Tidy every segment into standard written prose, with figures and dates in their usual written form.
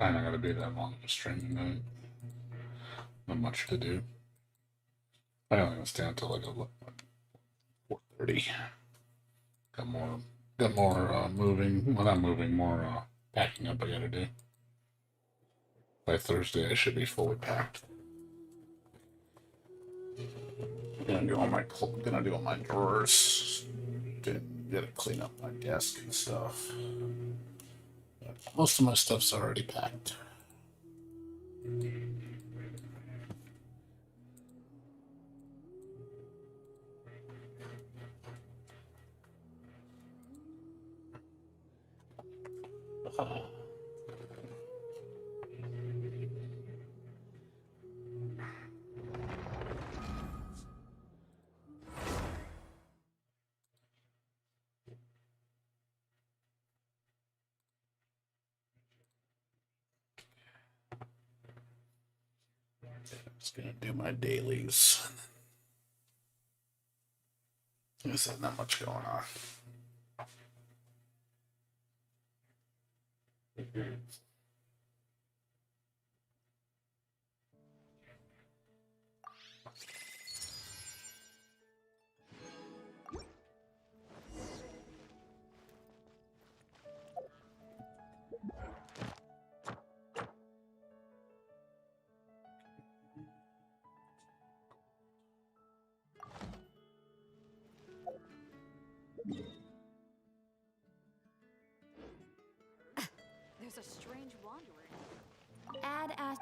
Probably not gonna be that long of a stream tonight. Not much to do. I only gonna stay until like 4:30. Got more moving. Well, not moving. More packing up I gotta do. By Thursday, I should be fully packed. Gonna do all my drawers. Gotta clean up my desk and stuff. But most of my stuff's already packed. Just gonna do my dailies. There's not much going on. There's a strange wanderer. Add as.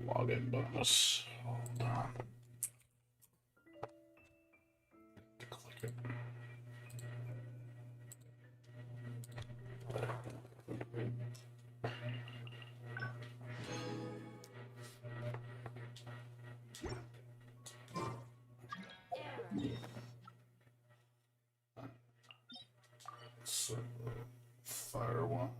Login bonus. Hold on. Click it. So, fire one.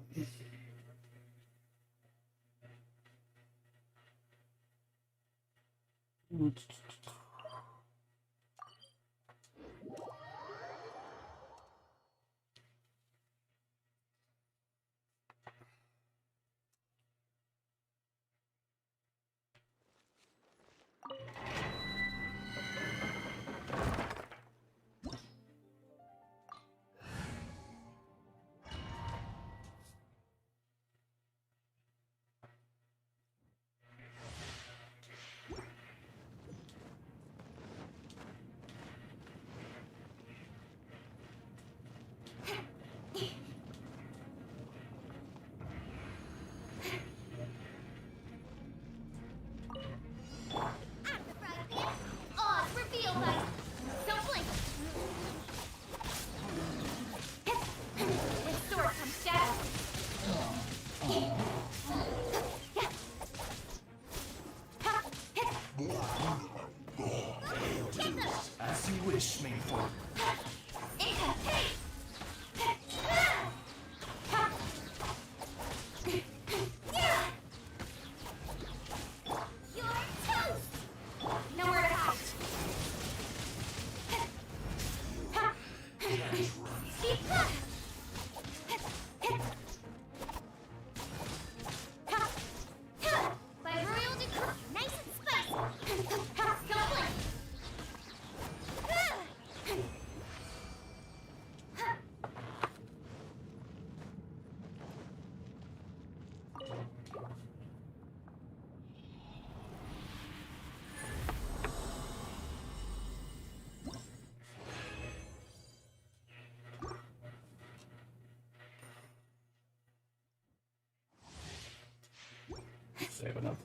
They have enough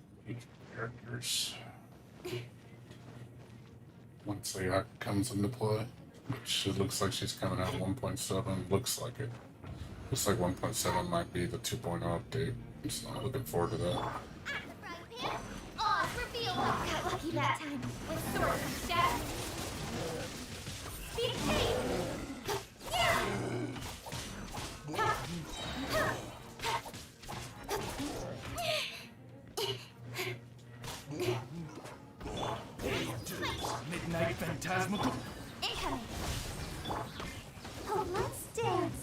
characters. Once the act comes into play, which it looks like she's coming out 1.7. Looks like it. Looks like 1.7 might be the 2.0 update. So I'm looking forward to that. At the frying pan, Oz revealed. Got lucky that time with sword from shadow. Speed pain. Midnight Phantasmal. Incoming. Oh, let's dance.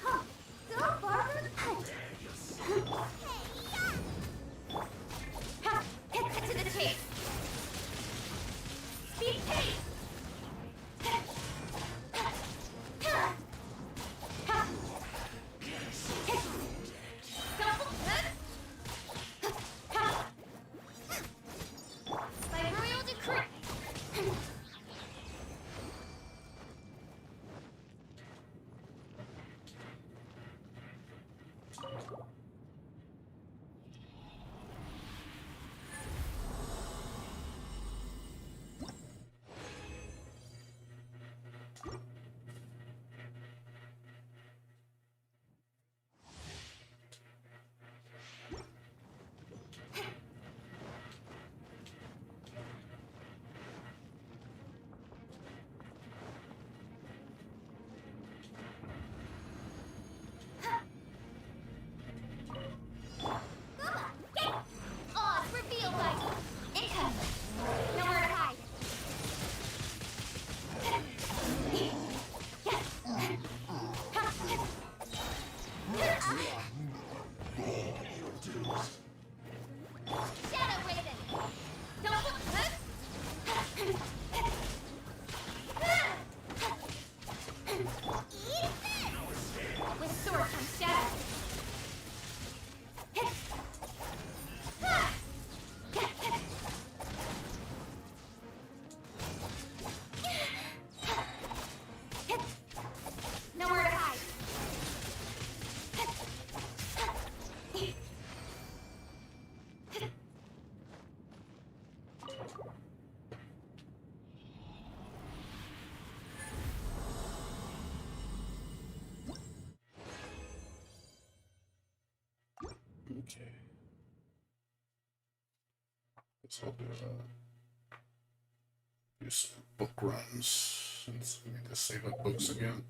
Huh. Go, Barbara. Hunt. Ha! Cut to the chase. Speed pace. Double hit. By royal decree. Oz revealed by incoming. Nowhere to hide. Shadow Raven. Double hit. Eat this. With sword from shadow. Nowhere to hide. Okay. Guess I'll do some book runs since we need to save up books again.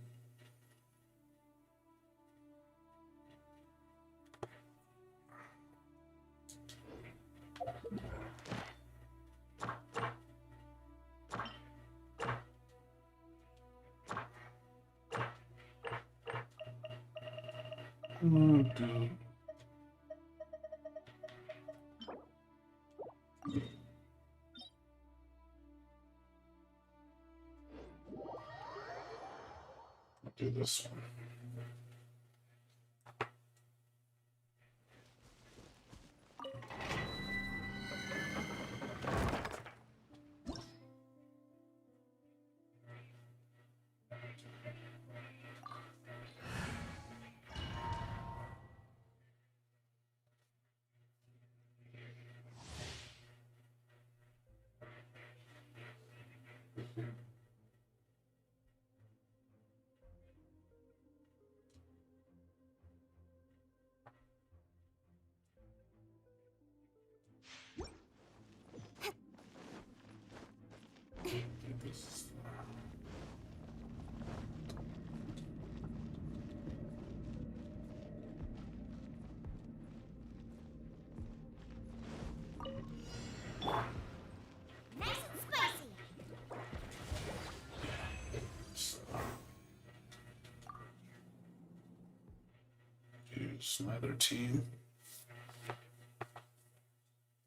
Oh, dude. I'll do this one. Nice and spicy. Use my other team.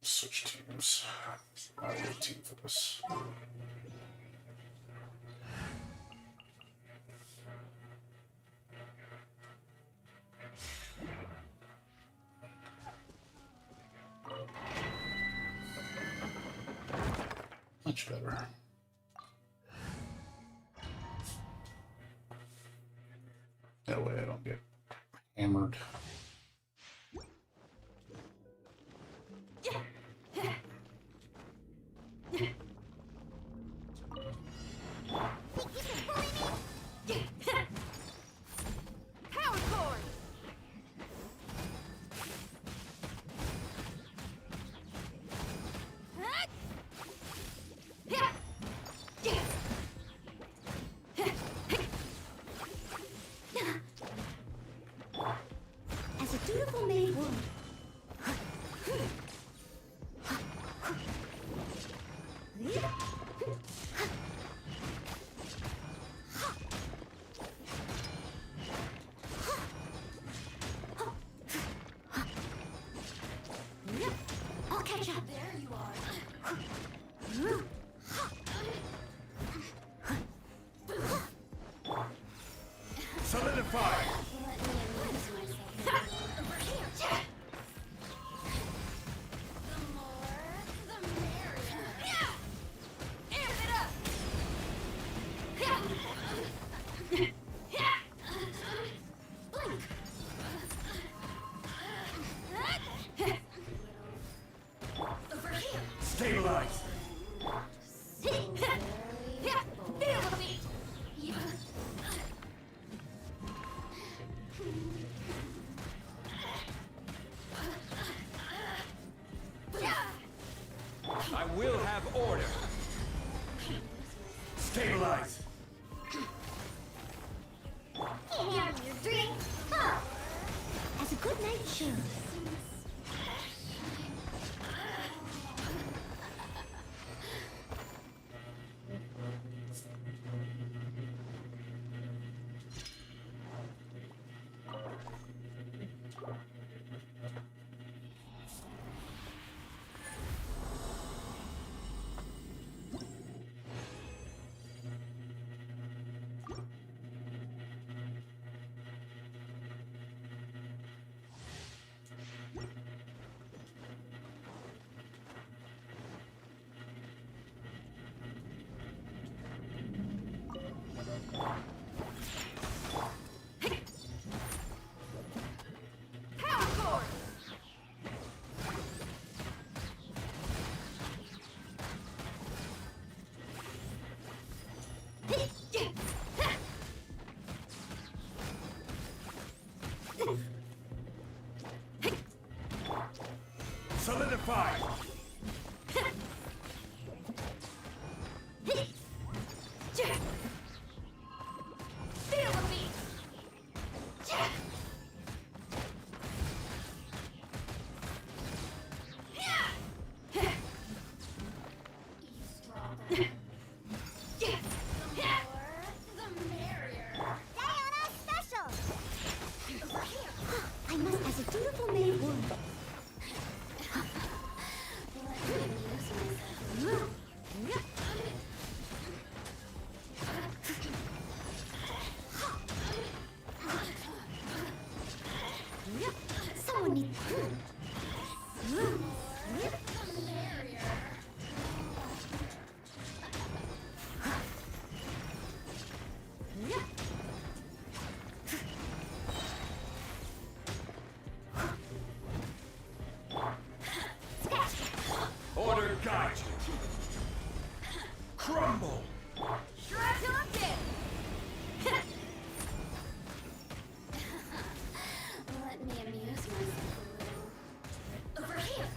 Switch teams. My other team for this. Much better. That way I don't get hammered. order. Stabilize. Give me your drink. Huh. As a good night shows. Solidify. Feel the beat. Diana special. Over here. I must, as a dutiful maid would. Someone needs. Order guide you. Crumble. Shred till I'm dead. Let me amuse myself a little. Over here.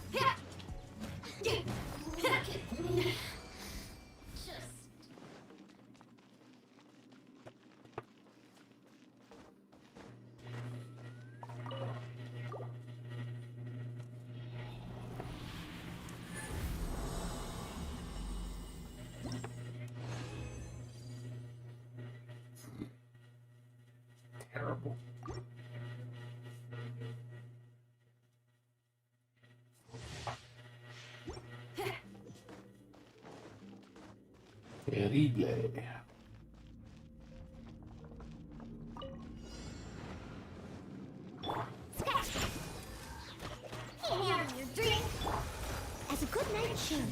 Look at me. Just Terrible. Terrible. Here's your drink. As a good night should.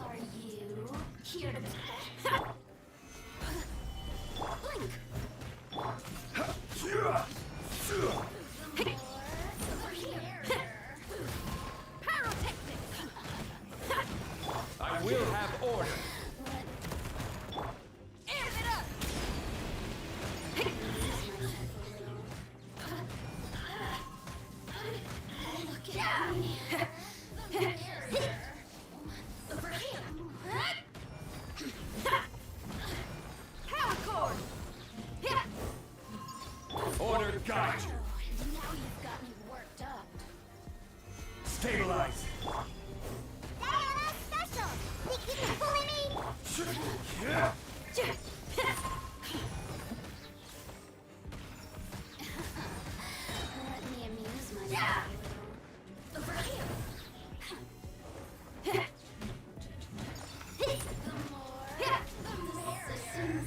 are you here to Blink. Pyrotechnics. I will have order. Amp it up. look at me? Over here. Power cord. Order guide you. Now you've got me worked up. Stabilize. Diana special. Think you can bully me? Let me amuse myself a little. Over here. The more, the merrier.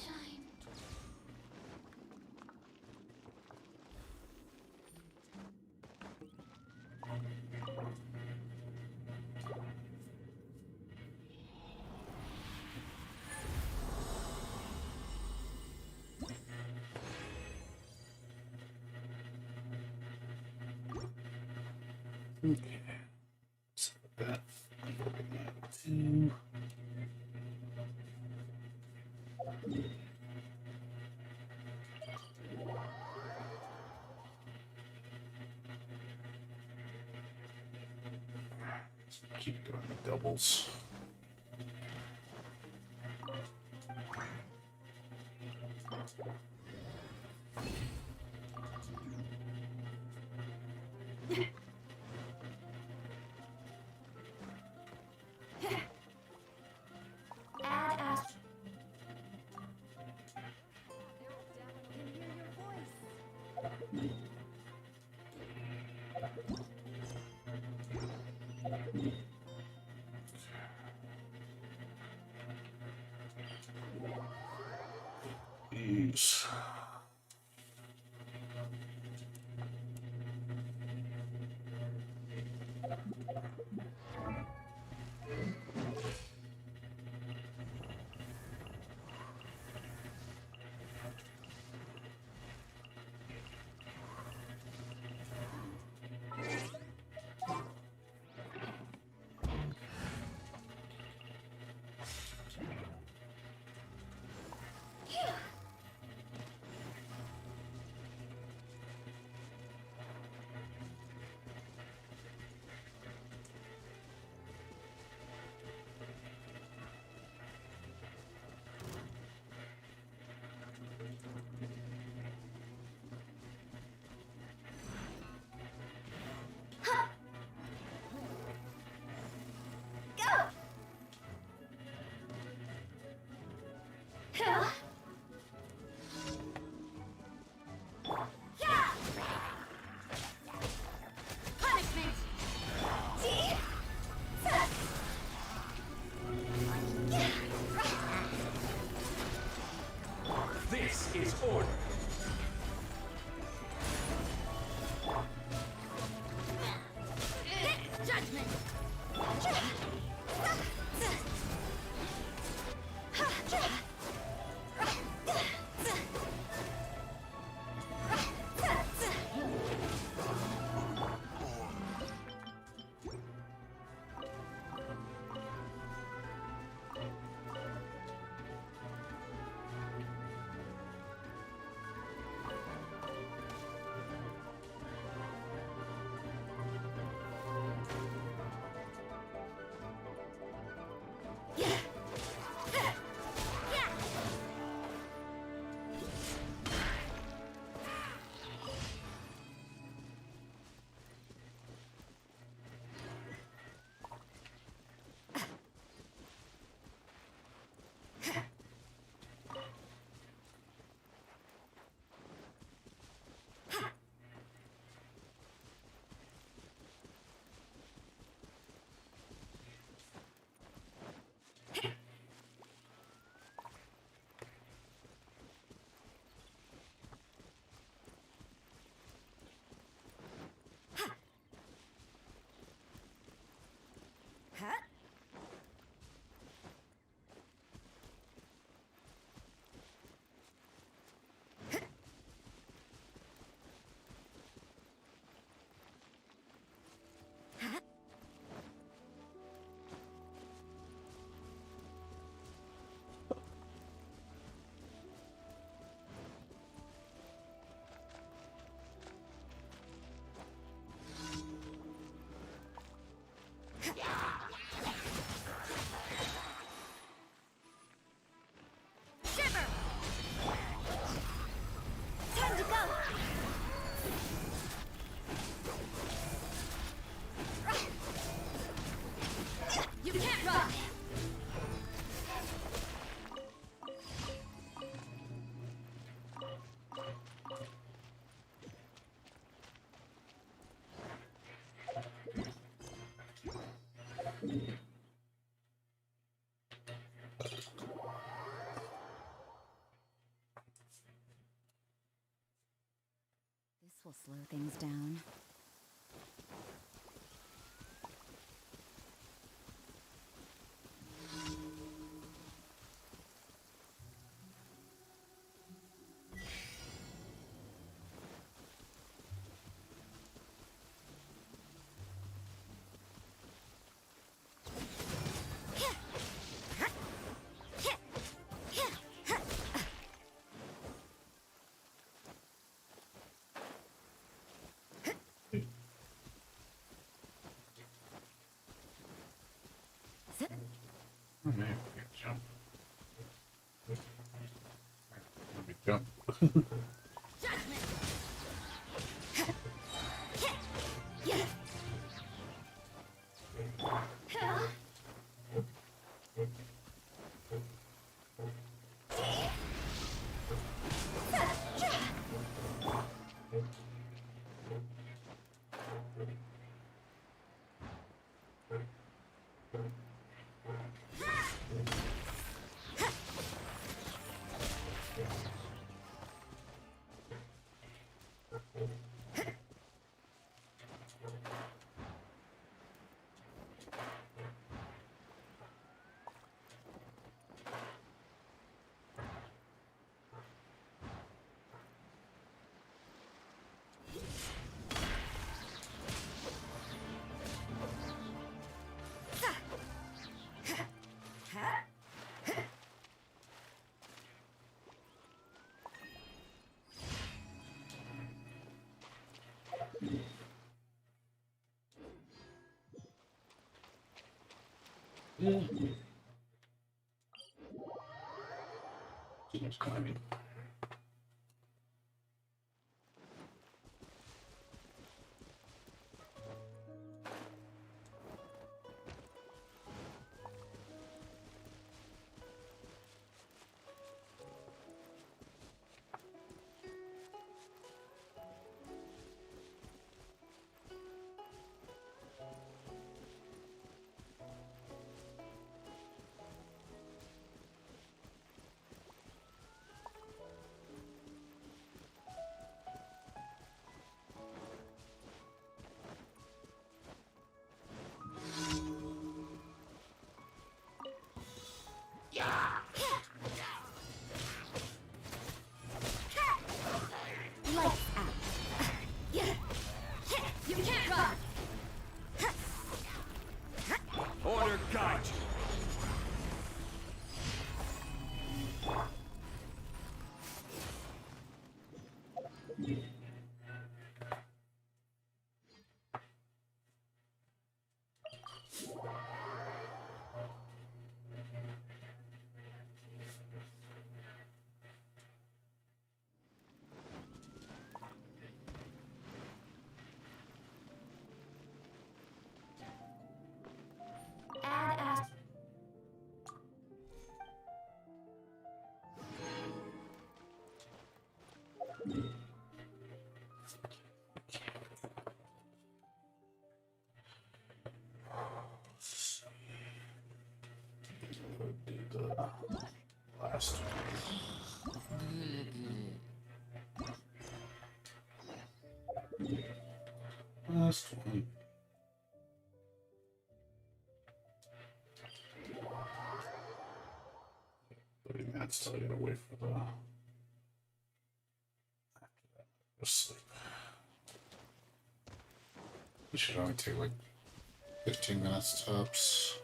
Shine. Okay. So that. Two. Keep doing the doubles. Add ast. These. Punishment! See? This is order. Judgment! Shiver! Time to go! You can't run! This will slow things down. Man, we can jump. Let me jump. Too much climbing. Lights out. You can't run! Order guide you. Add as Do the last one. Last one. Minutes till I get away from the. After that, go sleep. It should only take like 15 minutes tops.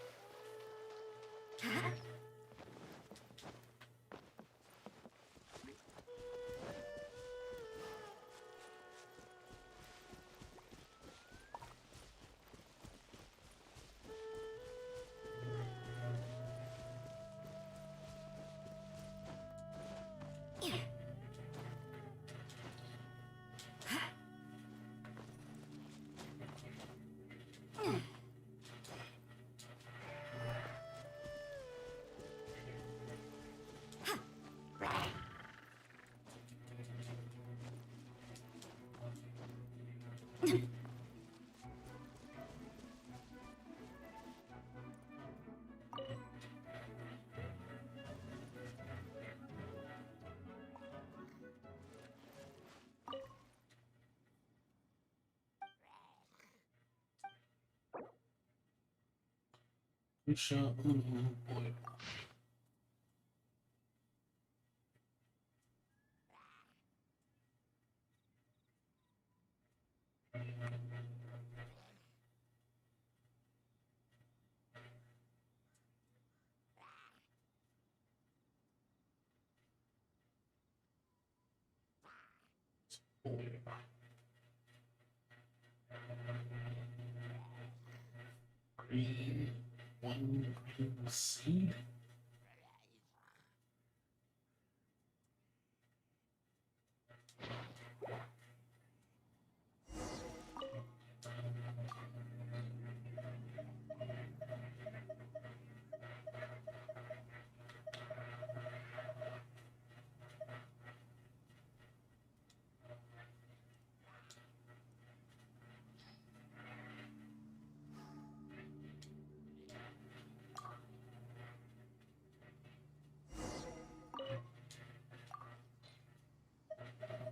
Shot. Oh boy. Green. One green seed.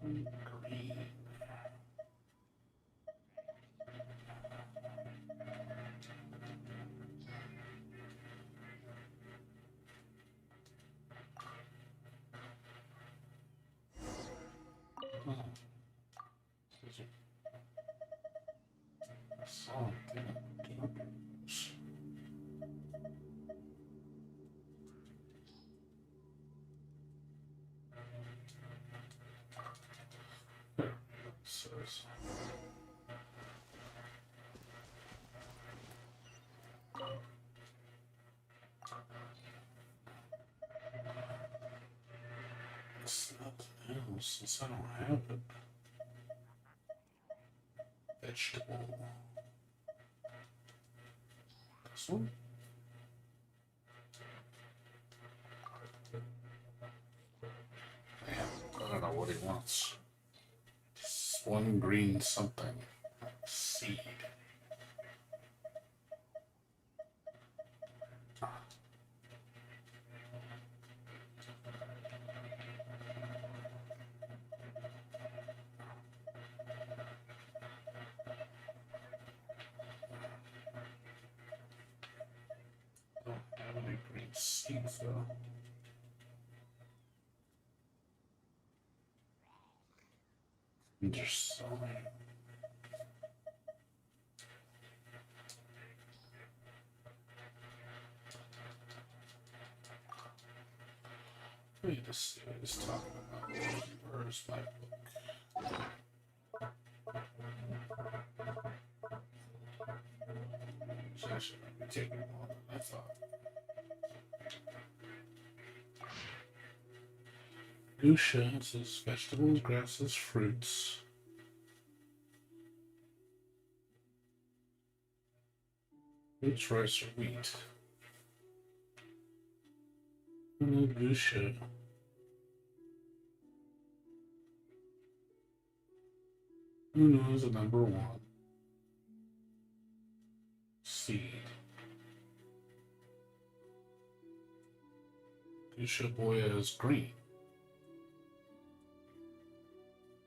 Green. Oh. Something. Says. It's nothing else since I don't have it. Vegetable. This one? Man, I don't know what he wants. Just one green something. Seed. Don't have any green seeds though. There's so many. Let me just see what he's talking about. Where's my book? It's actually going to be taking more than I thought. Fuchsia, it says vegetables, grasses, fruits. Fruits, rice, or wheat. Fuchsia. Who knows the number one? Seed. Fuchsia boy is green.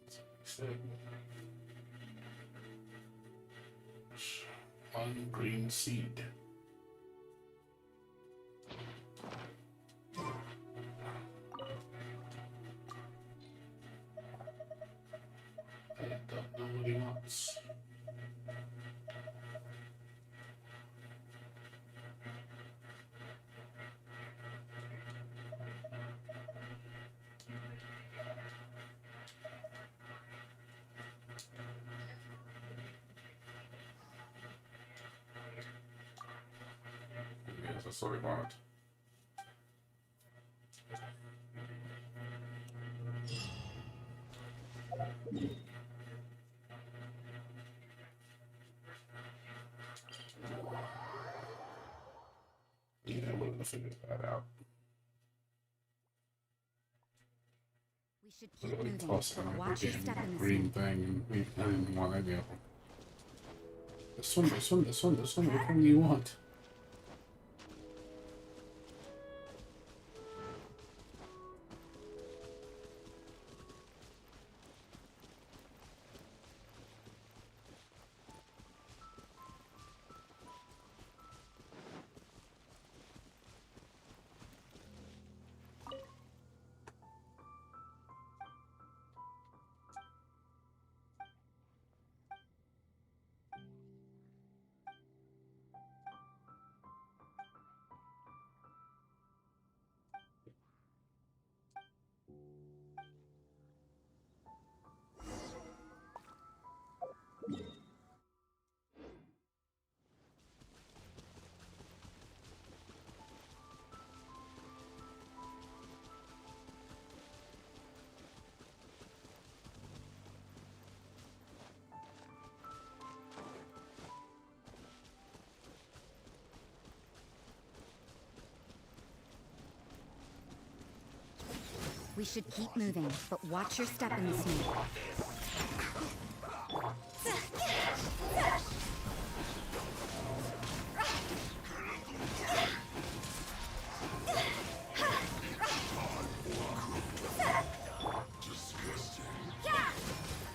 That's what he said. One green seed. I don't know what he wants. Yes, that's what we want. Yeah, we're gonna figure that out. We should So keep we moving, toss but in watch your every step in the green sand. thing and I didn't want any of them. This one, this one, this one, this one, which one do you want? We should keep moving, but watch your step in the snow.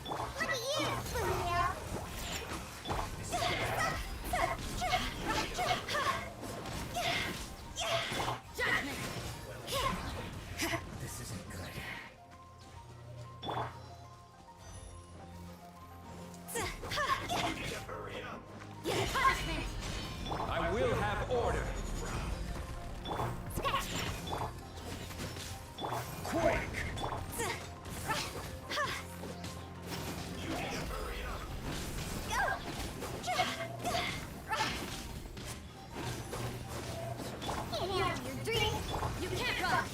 Look at you, Fluio! This isn't good. I will have order. Quake! Can't handle your dreams! You can't run!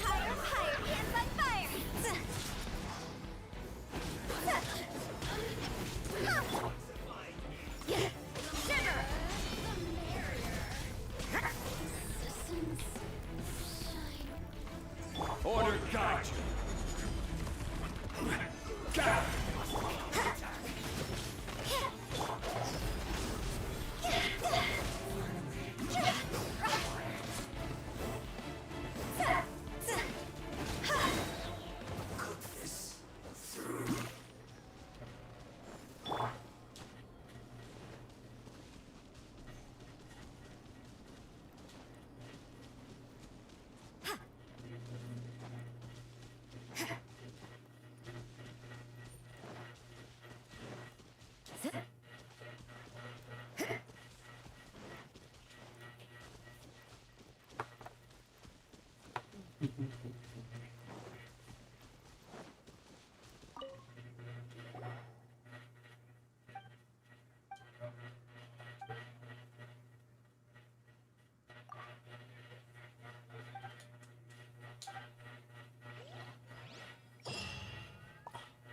Higher, higher, hands on fire! Shiver! Order guide you. Got it.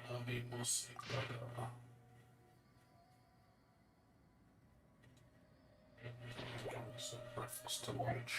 Habemos some breakfast to lunch.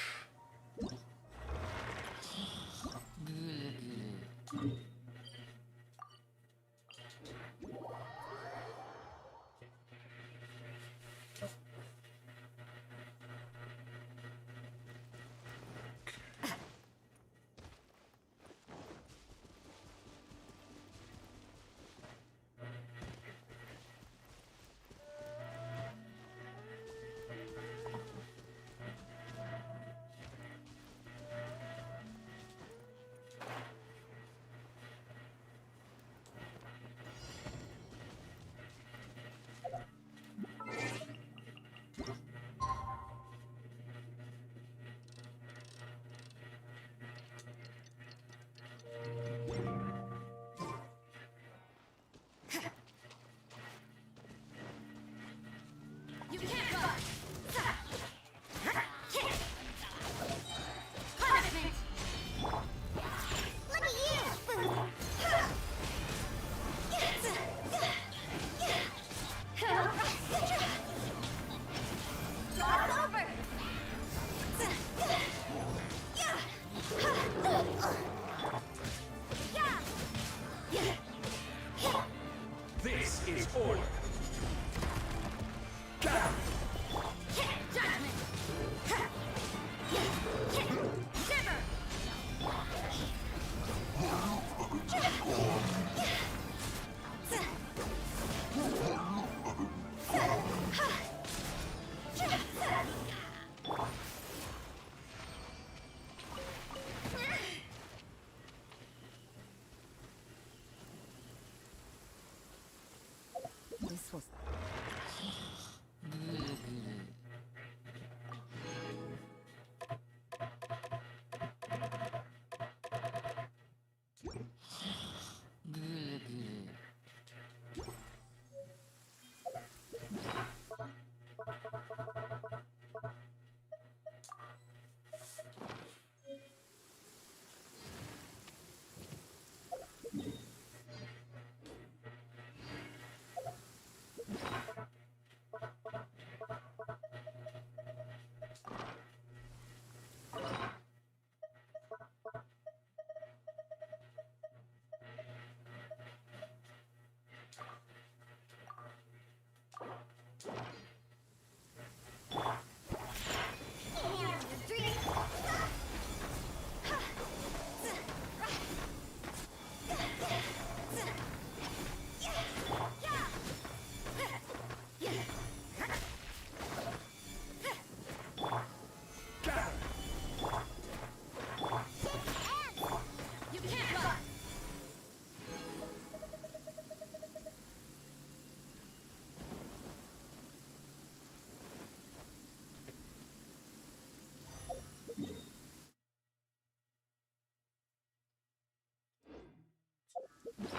We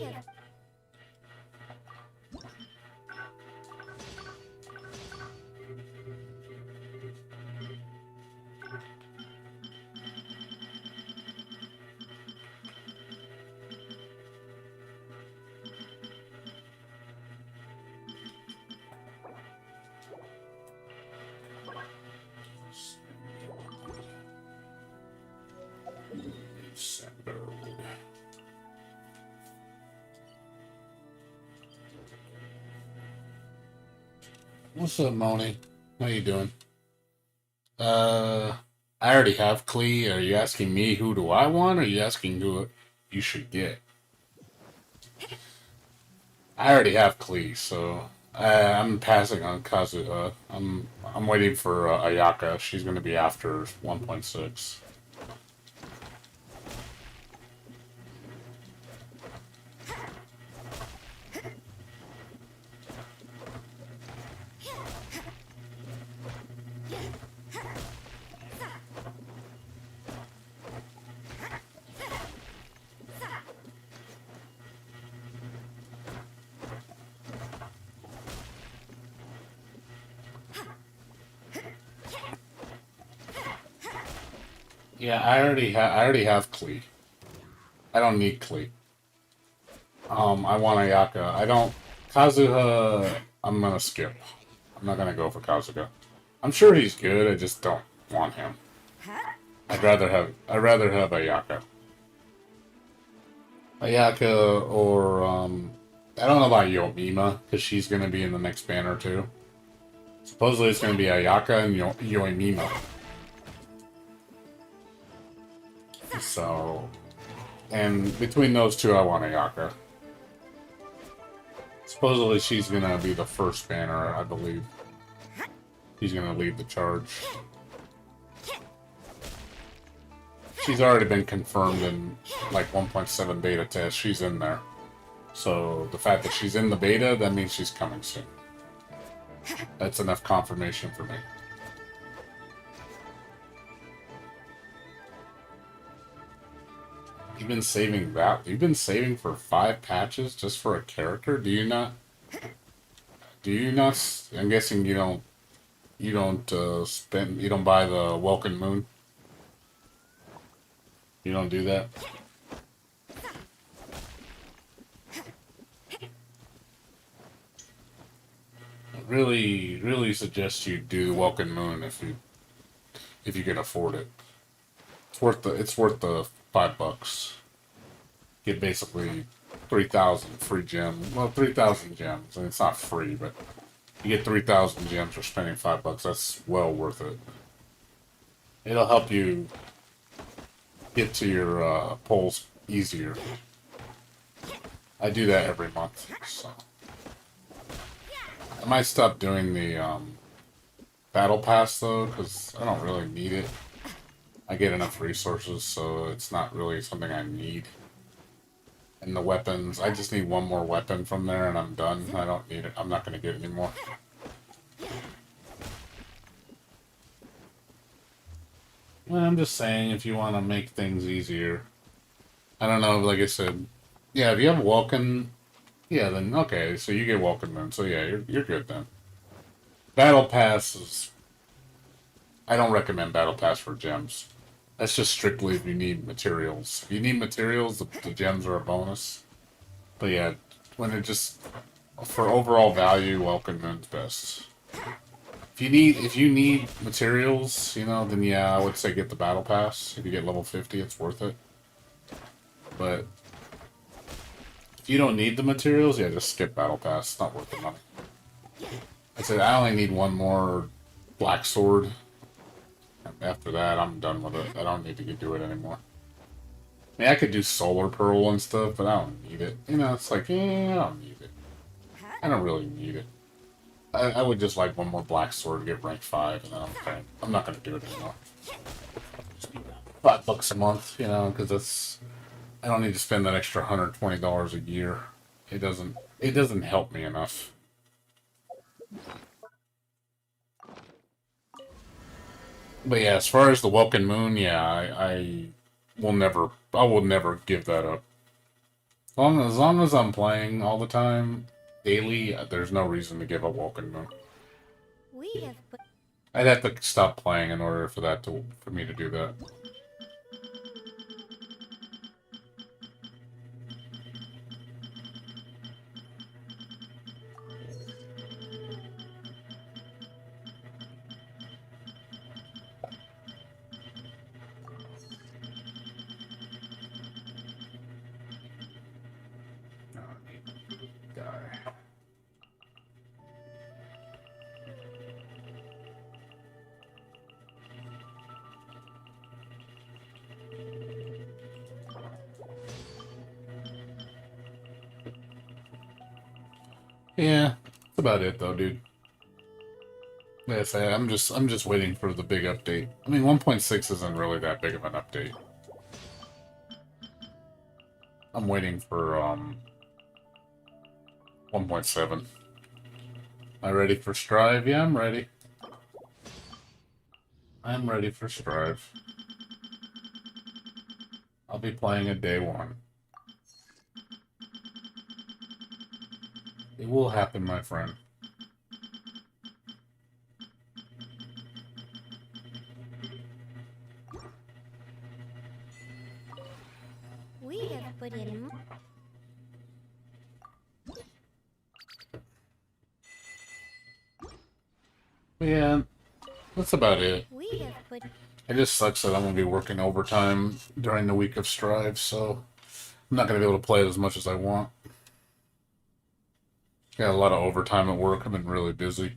have What's up, Moni? How you doing? I already have Klee. Are you asking me who do I want, or are you asking who you should get? I already have Klee, so I'm passing on Kazu. I'm waiting for Ayaka. She's going to be after 1.6. Yeah, I already have Klee. I don't need Klee. I want Ayaka. I don't Kazuha. I'm gonna skip. I'm not gonna go for Kazuha. I'm sure he's good. I just don't want him. I'd rather have Ayaka. Ayaka or I don't know about Yomima because she's gonna be in the next banner too. Supposedly it's gonna be Ayaka and Yoimima. So, and between those two, I want Ayaka. Supposedly she's gonna be the first banner, I believe. She's gonna lead the charge. She's already been confirmed in like 1.7 beta test. She's in there. So the fact that she's in the beta, that means she's coming soon. That's enough confirmation for me. You've been saving that? You've been saving for 5 patches just for a character? Do you not? I'm guessing you don't. You don't spend. You don't buy the Welcome Moon. You don't do that. I really suggest you do Welcome Moon if you can afford it. It's worth the $5. Get basically 3,000 free gems. Well, 3,000 gems, and it's not free, but you get 3,000 gems for spending $5. That's well worth it. It'll help you get to your polls easier. I do that every month, so I might stop doing the battle pass though, because I don't really need it. I get enough resources, so it's not really something I need. And the weapons, I just need one more weapon from there and I'm done. I don't need it. I'm not going to get any more. Well, I'm just saying, if you want to make things easier. I don't know, like I said, yeah, if you have Welcome, yeah, then okay, so you get Welcome then. So yeah, you're good then. Battle Pass is... I don't recommend Battle Pass for gems. That's just strictly if you need materials. If you need materials, the gems are a bonus. But yeah, when it just... For overall value, Welcome Moon's best. If you need materials, you know, then yeah, I would say get the Battle Pass. If you get level 50, it's worth it. But if you don't need the materials, yeah, just skip Battle Pass. It's not worth the money. I said I only need one more Black Sword. After that, I'm done with it. I don't need to do it anymore. I mean, I could do Solar Pearl and stuff, but I don't need it. You know, it's like, I don't need it. I don't really need it. I would just like one more Black Sword to get rank 5, and then I'm not going to do it anymore. $5 a month, you know, because that's I don't need to spend that extra $120 a year. It doesn't help me enough. But yeah, as far as the Welkin Moon, yeah, I will never give that up. As long as I'm playing all the time, daily, there's no reason to give up Welkin Moon. We have put. I'd have to stop playing in order for me to do that. No, I need to die. Yeah, that's about it though, dude. Like I say, I'm just waiting for the big update. I mean, 1.6 isn't really that big of an update. I'm waiting for 1.7. Am I ready for Strive? Yeah, I'm ready. I'm ready for Strive. I'll be playing it day one. It will happen, my friend. We have put in. But yeah, that's about it. We have put. It just sucks that I'm gonna be working overtime during the week of Strive, so I'm not gonna be able to play it as much as I want. Got a lot of overtime at work. I've been really busy.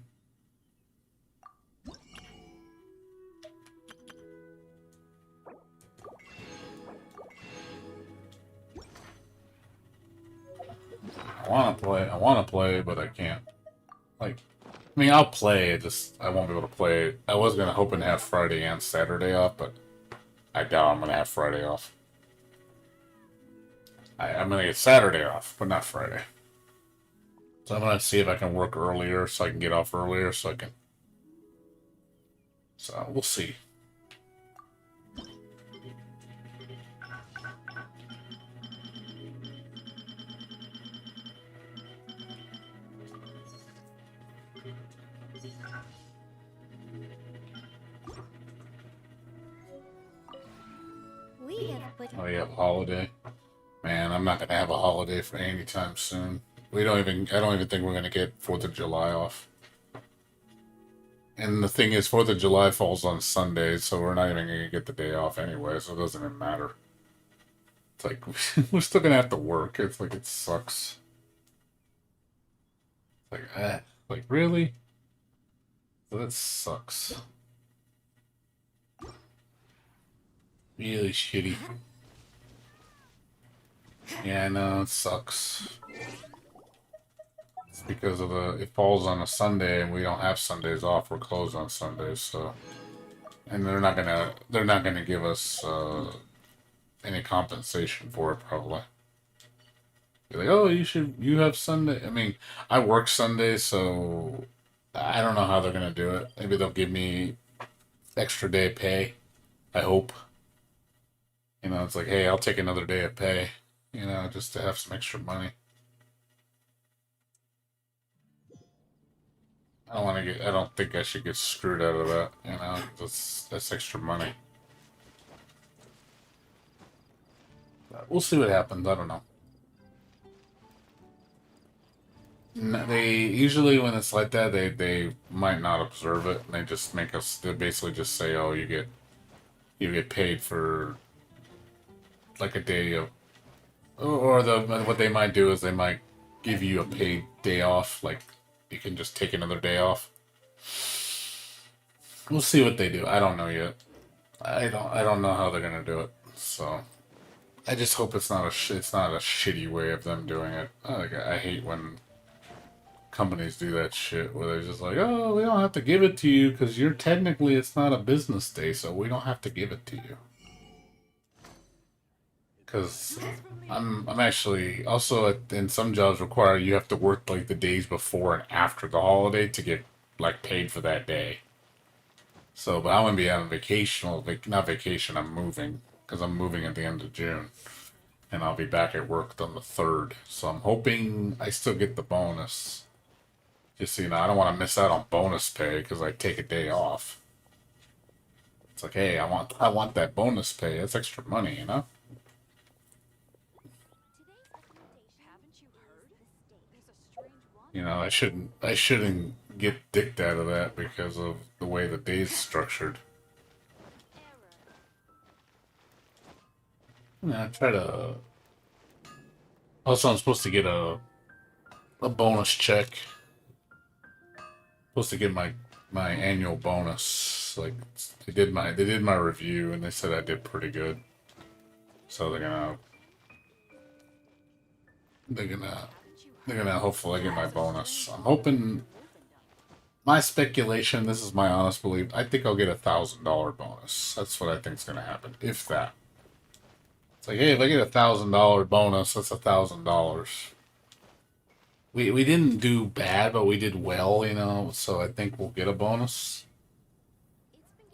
I want to play, but I can't. Like, I mean, I'll play. I won't be able to play it. I was hoping to have Friday and Saturday off, but I doubt I'm gonna have Friday off. I'm gonna get Saturday off, but not Friday. So I'm gonna see if I can work earlier, so I can get off earlier, so I can. So we'll see. We have put. Oh, you have a holiday? Man, I'm not gonna have a holiday for any time soon. We don't even. I don't even think we're gonna get 4th of July off. And the thing is, 4th of July falls on Sunday, so we're not even gonna get the day off anyway. So it doesn't even matter. It's like we're still gonna have to work. It's like it sucks. Like really? So that sucks. Really shitty. Yeah, I know, it sucks. It's because of it falls on a Sunday and we don't have Sundays off. We're closed on Sundays, so. And they're not gonna give us any compensation for it, probably. Be like, oh, you have Sunday. I mean, I work Sunday, so I don't know how they're gonna do it. Maybe they'll give me extra day pay. I hope. You know, it's like, hey, I'll take another day of pay, you know, just to have some extra money. I don't think I should get screwed out of that, you know, that's extra money. But we'll see what happens, I don't know. They usually, when it's like that, they might not observe it, and they just they basically just say, oh, you get paid for like a day of, or what they might do is they might give you a paid day off, like you can just take another day off. We'll see what they do. I don't know yet. I don't know how they're gonna do it. So I just hope it's not a shitty way of them doing it. I hate when companies do that shit where they're just like, oh, we don't have to give it to you because it's not a business day, so we don't have to give it to you. because I'm actually also in some jobs require you have to work like the days before and after the holiday to get like paid for that day. So, but I'm gonna be on vacation, well, not vacation. I'm moving because I'm moving at the end of June, and I'll be back at work on the 3rd. So I'm hoping I still get the bonus. Just so you know, I don't want to miss out on bonus pay because I take a day off. It's like, hey, I want that bonus pay. That's extra money, you know. You know, I shouldn't get dicked out of that because of the way the day's structured. Yeah, I try to. Also, I'm supposed to get a bonus check. Supposed to get my annual bonus. Like they did my review and they said I did pretty good. So they're gonna they're gonna hopefully get my bonus. I'm hoping. My speculation. This is my honest belief. I think I'll get $1,000 bonus. That's what I think is gonna happen. If that. It's like, hey, if I get $1,000 bonus, that's $1,000. We didn't do bad, but we did well, you know. So I think we'll get a bonus.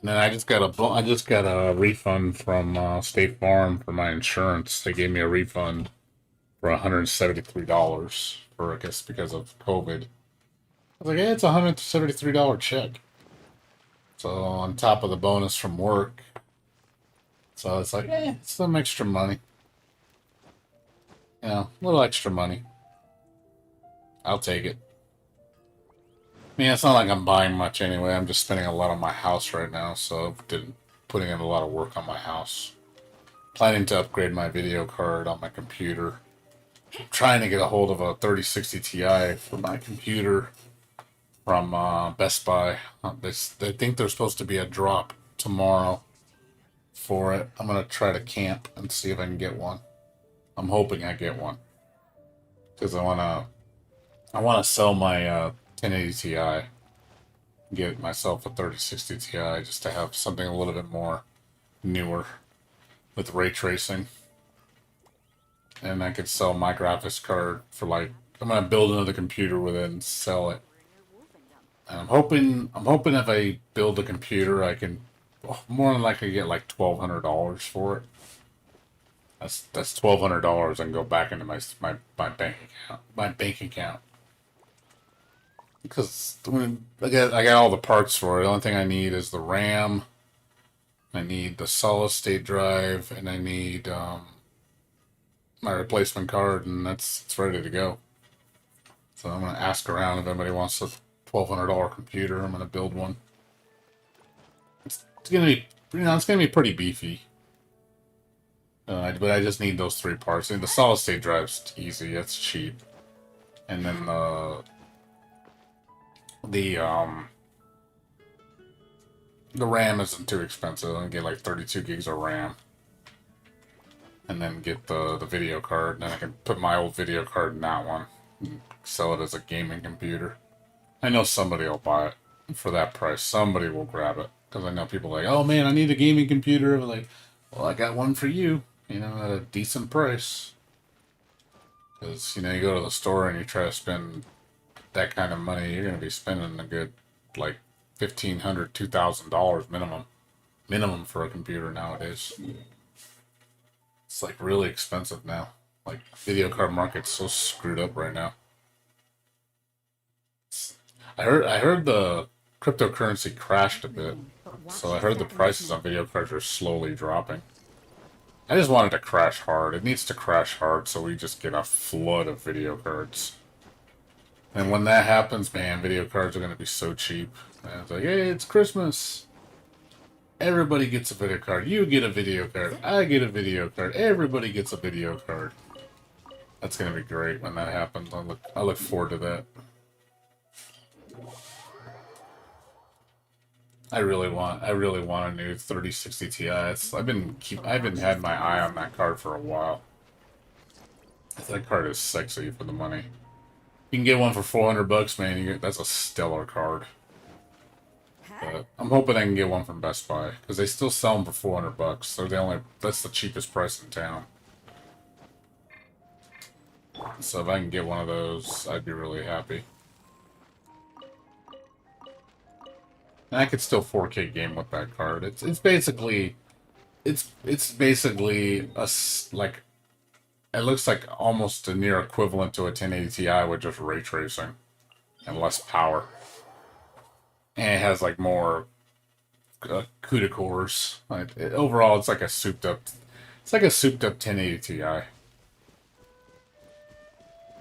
And then I just got a refund from State Farm for my insurance. They gave me a refund for $173 for, I guess, because of COVID. I was like, hey, it's a $173 check. So on top of the bonus from work, so it's like, it's some extra money. You know, a little extra money. I'll take it. I mean, it's not like I'm buying much anyway. I'm just spending a lot on my house right now, so putting in a lot of work on my house. Planning to upgrade my video card on my computer. I'm trying to get a hold of a 3060 Ti for my computer from Best Buy. They think there's supposed to be a drop tomorrow for it. I'm gonna try to camp and see if I can get one. I'm hoping I get one because I wanna sell my 1080 Ti, get myself a 3060 Ti just to have something a little bit more newer with ray tracing, and I could sell my graphics card for like I'm gonna build another computer with it and sell it. And I'm hoping if I build a computer, I can more than likely get like $1,200 for it. That's $1,200 and go back into my bank account. Because I got all the parts for it. The only thing I need is the RAM. I need the solid state drive, and I need my replacement card, and it's ready to go. So I'm gonna ask around if anybody wants a $1,200 computer. I'm gonna build one. It's gonna be it's gonna be pretty beefy. But I just need those 3 parts. And the solid state drive's easy. It's cheap, and then the the RAM isn't too expensive. I get like 32 gigs of RAM, and then get the video card. And then I can put my old video card in that one, and sell it as a gaming computer. I know somebody will buy it for that price. Somebody will grab it because I know people are like, oh man, I need a gaming computer. I'm like, well, I got one for you. You know, at a decent price. Because you go to the store and you try to spend that kind of money, you're going to be spending a good like $1,500, $2,000 minimum for a computer nowadays. It's like really expensive now. Like video card market's so screwed up right now. I heard the cryptocurrency crashed a bit, so I heard the prices on video cards are slowly dropping. I just want it to crash hard. It needs to crash hard so we just get a flood of video cards. And when that happens, man, video cards are going to be so cheap. And it's like, hey, it's Christmas. Everybody gets a video card. You get a video card. I get a video card. Everybody gets a video card. That's going to be great when that happens. I look forward to that. I really want a new 3060 Ti. I've been had my eye on that card for a while. That card is sexy for the money. You can get one for $400, man. That's a stellar card. But I'm hoping I can get one from Best Buy because they still sell them for $400. That's the cheapest price in town. So if I can get one of those, I'd be really happy. And I could still 4K game with that card. It's basically basically like it looks like almost a near equivalent to a 1080 Ti with just ray tracing and less power. And it has like more CUDA cores. Overall, it's like a souped up. It's like a souped up 1080 Ti.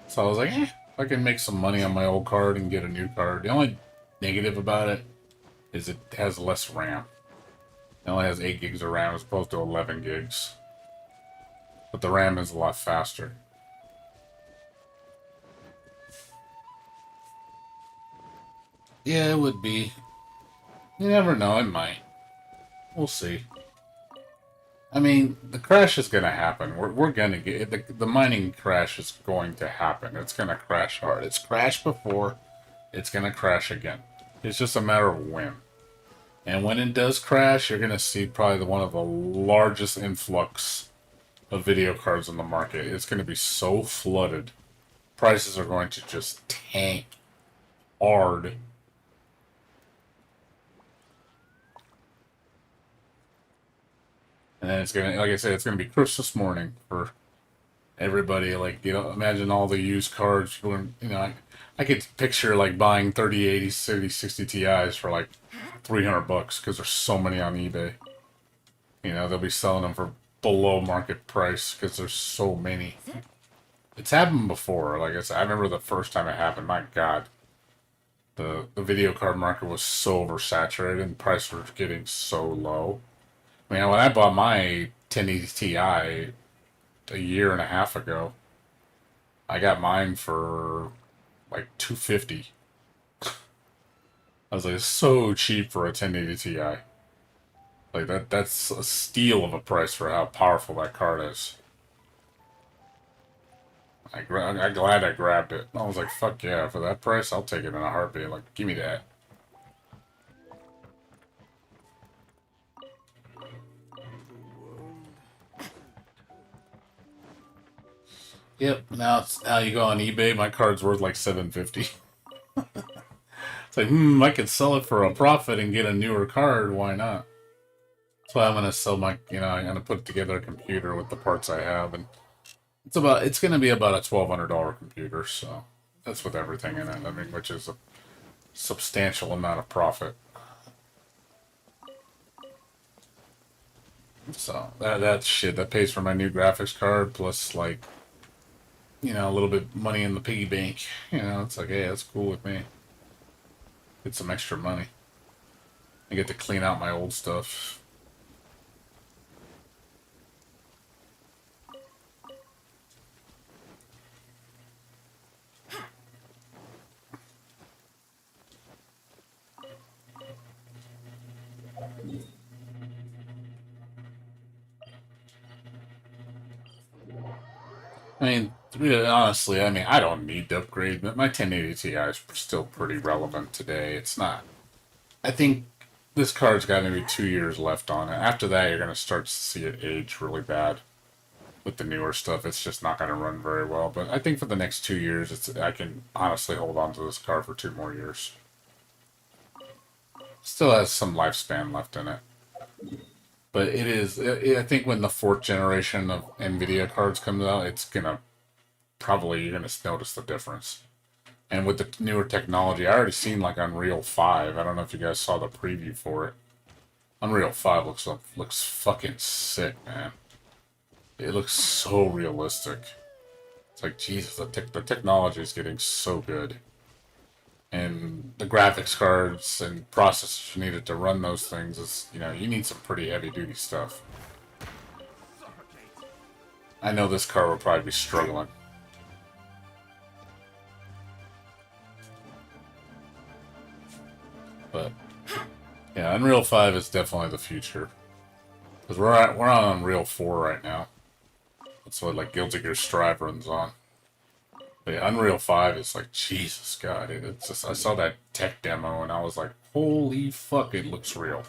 So I was like, I can make some money on my old card and get a new card. The only negative about it is it has less RAM. It only has 8 gigs of RAM as opposed to 11 gigs. But the RAM is a lot faster. Yeah, it would be. You never know, it might. We'll see. I mean, the crash is going to happen. We're going to get... The mining crash is going to happen. It's going to crash hard. It's crashed before. It's going to crash again. It's just a matter of when. And when it does crash, you're going to see probably one of the largest influx of video cards on the market. It's going to be so flooded. Prices are going to just tank hard. And then it's going to, like I said, it's going to be Christmas morning for everybody. Like, you know, imagine all the used cards. When, you know, I could picture like buying 3080, 60 Ti's for like $300 because there's so many on eBay. You know, they'll be selling them for below market price because there's so many. It's happened before. Like I said, I remember the first time it happened. My God, the video card market was so oversaturated and prices were getting so low. I mean, when I bought my 1080 Ti a year and a half ago, I got mine for like $250. I was like, so cheap for a 1080 Ti. Like that's a steal of a price for how powerful that card is. I'm glad I grabbed it. I was like, fuck yeah, for that price, I'll take it in a heartbeat. Like, give me that. Yep, now you go on eBay, my card's worth like $750. It's like, I could sell it for a profit and get a newer card, why not? That's why I'm gonna sell my, I'm gonna put together a computer with the parts I have, and it's gonna be about a $1,200 computer, so that's with everything in it. I mean, which is a substantial amount of profit. So that shit that pays for my new graphics card plus like, a little bit money in the piggy bank. It's like, hey, that's cool with me. Get some extra money. I get to clean out my old stuff. I mean, really, honestly, I don't need to upgrade, but my 1080 Ti is still pretty relevant today. It's not. I think this card's got maybe 2 years left on it. After that, you're going to start to see it age really bad. With the newer stuff, it's just not going to run very well. But I think for the next 2 years, I can honestly hold on to this card for 2 more years. Still has some lifespan left in it. But it is, I think when the 4th generation of NVIDIA cards comes out, you're gonna notice the difference. And with the newer technology, I already seen like Unreal 5. I don't know if you guys saw the preview for it. Unreal 5 looks fucking sick, man. It looks so realistic. It's like, Jesus, the technology is getting so good. And the graphics cards and processors needed to run those things is, you need some pretty heavy duty stuff. I know this card will probably be struggling. But yeah, Unreal 5 is definitely the future. Because we're on Unreal 4 right now. That's what like Guilty Gear Strive runs on. But yeah, Unreal 5 is like, Jesus God, it's just, I saw that tech demo and I was like, holy fuck, it looks real.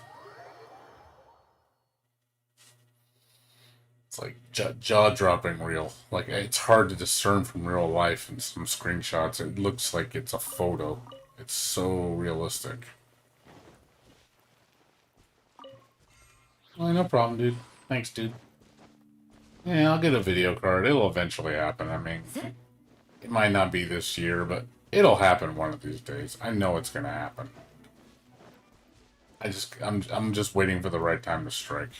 It's like jaw-dropping real. Like, it's hard to discern from real life in some screenshots. It looks like it's a photo. It's so realistic. Oh, no problem, dude. Thanks, dude. Yeah, I'll get a video card. It'll eventually happen. I mean, it might not be this year, but it'll happen one of these days. I know it's gonna happen. I'm just waiting for the right time to strike.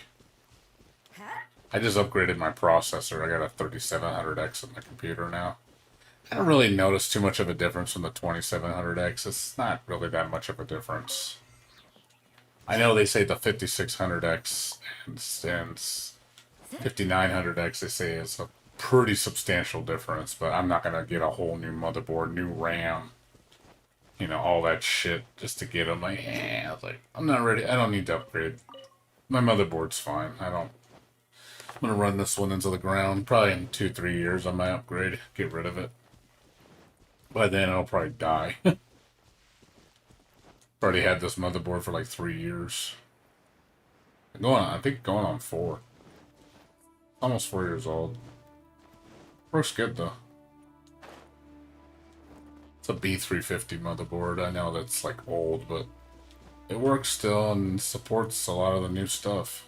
I just upgraded my processor. I got a 3700X on my computer now. I don't really notice too much of a difference from the 2700X. It's not really that much of a difference. I know they say the 5600X and 5900X, they say is a pretty substantial difference, but I'm not going to get a whole new motherboard, new RAM, you know, all that shit just to get them. Like, I was like, I'm not ready. I don't need to upgrade. My motherboard's fine. I'm going to run this one into the ground. Probably in 2-3 years, I might upgrade, get rid of it. By then, it'll probably die. Already had this motherboard for like 3 years. I think going on 4. Almost 4 years old. Works good though. It's a B350 motherboard. I know that's like old, but it works still and supports a lot of the new stuff.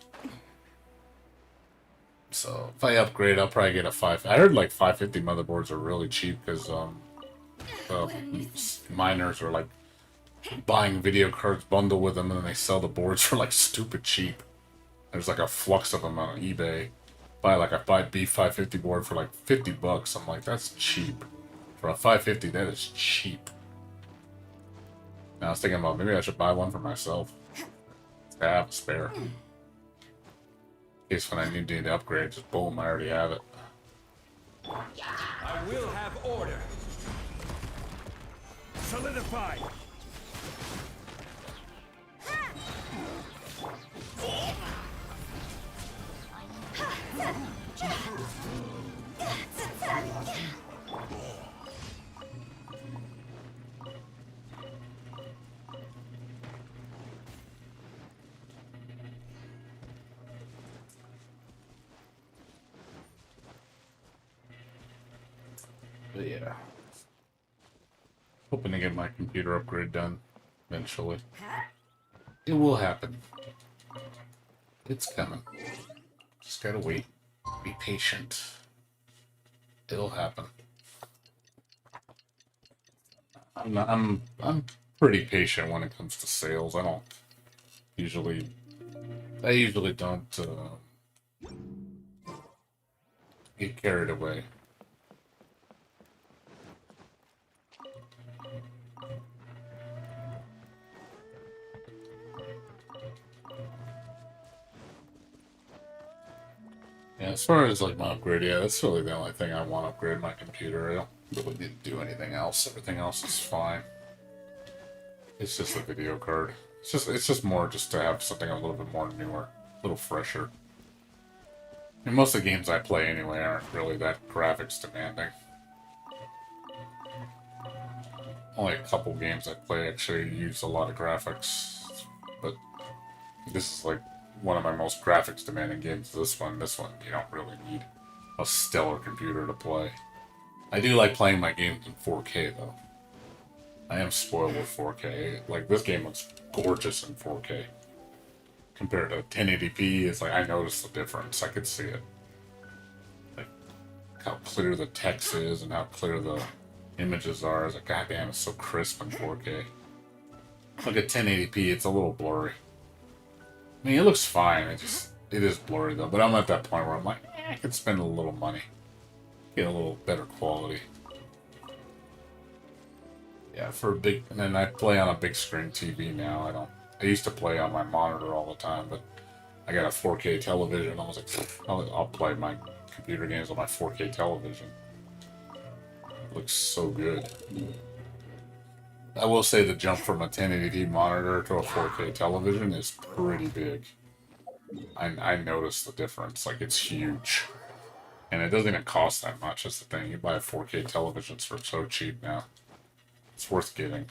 So if I upgrade, I'll probably get a 5. I heard like 550 motherboards are really cheap because miners are like buying video cards bundle with them, and then they sell the boards for like stupid cheap. There's like a flux of them on eBay. Buy like a B550 board for like $50. I'm like, that's cheap. For a 550, that is cheap. Now I was thinking about maybe I should buy one for myself. I have a spare. In case when I need to upgrade, just boom, I already have it. I will have order. Solidify. But yeah. Hoping to get my computer upgrade done eventually. It will happen. It's coming. Just gotta wait. Be patient. It'll happen. I'm pretty patient when it comes to sales. I usually don't get carried away. Yeah, as far as like my upgrade, yeah, that's really the only thing I want to upgrade my computer. I don't really need to do anything else. Everything else is fine. It's just a video card. It's just more just to have something a little bit more newer, a little fresher. And most of the games I play anyway aren't really that graphics demanding. Only a couple games I play actually use a lot of graphics, but this is like one of my most graphics demanding games. This one, you don't really need a stellar computer to play. I do like playing my games in 4K though. I am spoiled with 4K. Like, this game looks gorgeous in 4K. Compared to 1080p, it's like, I noticed the difference. I could see it. Like, how clear the text is and how clear the images are. It's like, goddamn, it's so crisp in 4K. Look at 1080p, it's a little blurry. I mean, it looks fine. It is blurry though. But I'm at that point where I'm like, I could spend a little money. Get a little better quality. Yeah, and then I play on a big screen TV now. I used to play on my monitor all the time, but I got a 4K television. I was like, I'll play my computer games on my 4K television. It looks so good. I will say the jump from a 1080p monitor to a 4K television is pretty big. I noticed the difference. Like, it's huge. And it doesn't even cost that much. That's the thing. You buy 4K televisions for so cheap now. It's worth getting.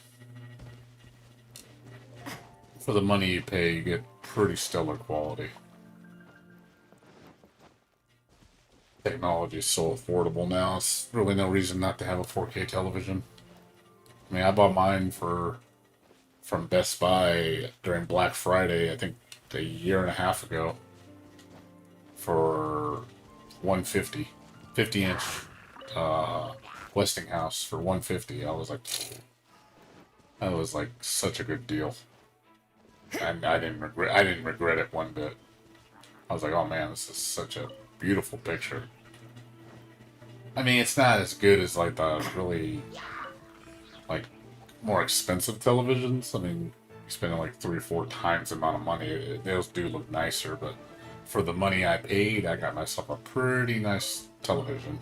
For the money you pay, you get pretty stellar quality. Technology is so affordable now. It's really no reason not to have a 4K television. I mean, I bought mine from Best Buy during Black Friday, I think a year and a half ago, for 150, 50-inch Westinghouse for 150. I was like, that was like such a good deal, and I didn't regret it one bit. I was like, oh man, this is such a beautiful picture. I mean, it's not as good as like the really like more expensive televisions. I mean, you spend like 3 or 4 times the amount of money. Those do look nicer, but for the money I paid, I got myself a pretty nice television.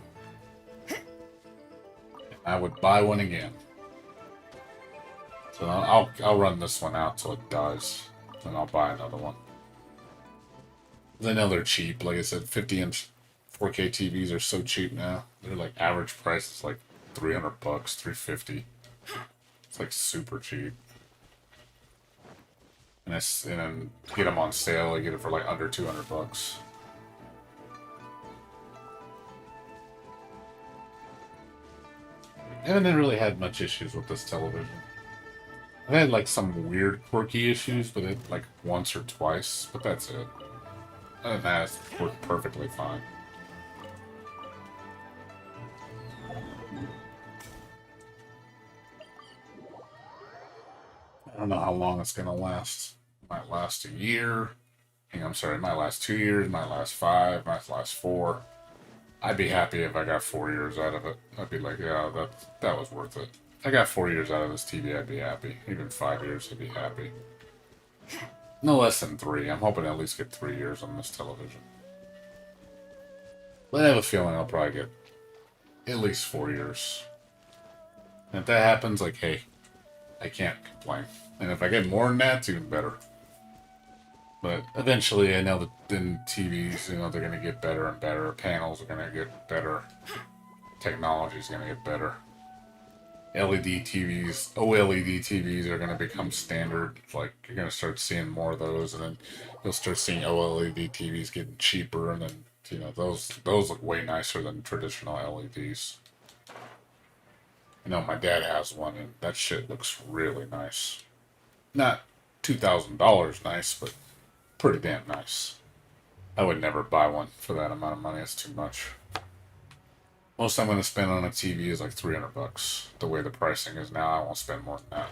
I would buy one again. So I'll run this one out till it dies, then I'll buy another one. I know they're cheap. Like I said, 50-inch 4K TVs are so cheap now. They're like average price is like $300, 350. It's like super cheap. And then get them on sale. I get it for like under $200. I haven't really had much issues with this television. I've had like some weird quirky issues, but it like once or twice, but that's it. Other than that, it's worked perfectly fine. I don't know how long it's gonna last. It might last a year. I'm sorry, it might last 2 years, it might last 5, might last 4. I'd be happy if I got 4 years out of it. I'd be like, yeah, that was worth it. If I got 4 years out of this TV, I'd be happy. Even 5 years, I'd be happy. No less than 3. I'm hoping to at least get 3 years on this television. But I have a feeling I'll probably get at least 4 years. And if that happens, like, hey, I can't complain. And if I get more than that, it's even better. But eventually, I know that then TVs, they're going to get better and better. Panels are going to get better. Technology is going to get better. LED TVs, OLED TVs are going to become standard. Like, you're going to start seeing more of those, and then you'll start seeing OLED TVs getting cheaper, and then, those look way nicer than traditional LEDs. My dad has one, and that shit looks really nice. Not $2,000 nice, but pretty damn nice. I would never buy one for that amount of money. It's too much. Most I'm going to spend on a TV is like $300. The way the pricing is now, I won't spend more than that.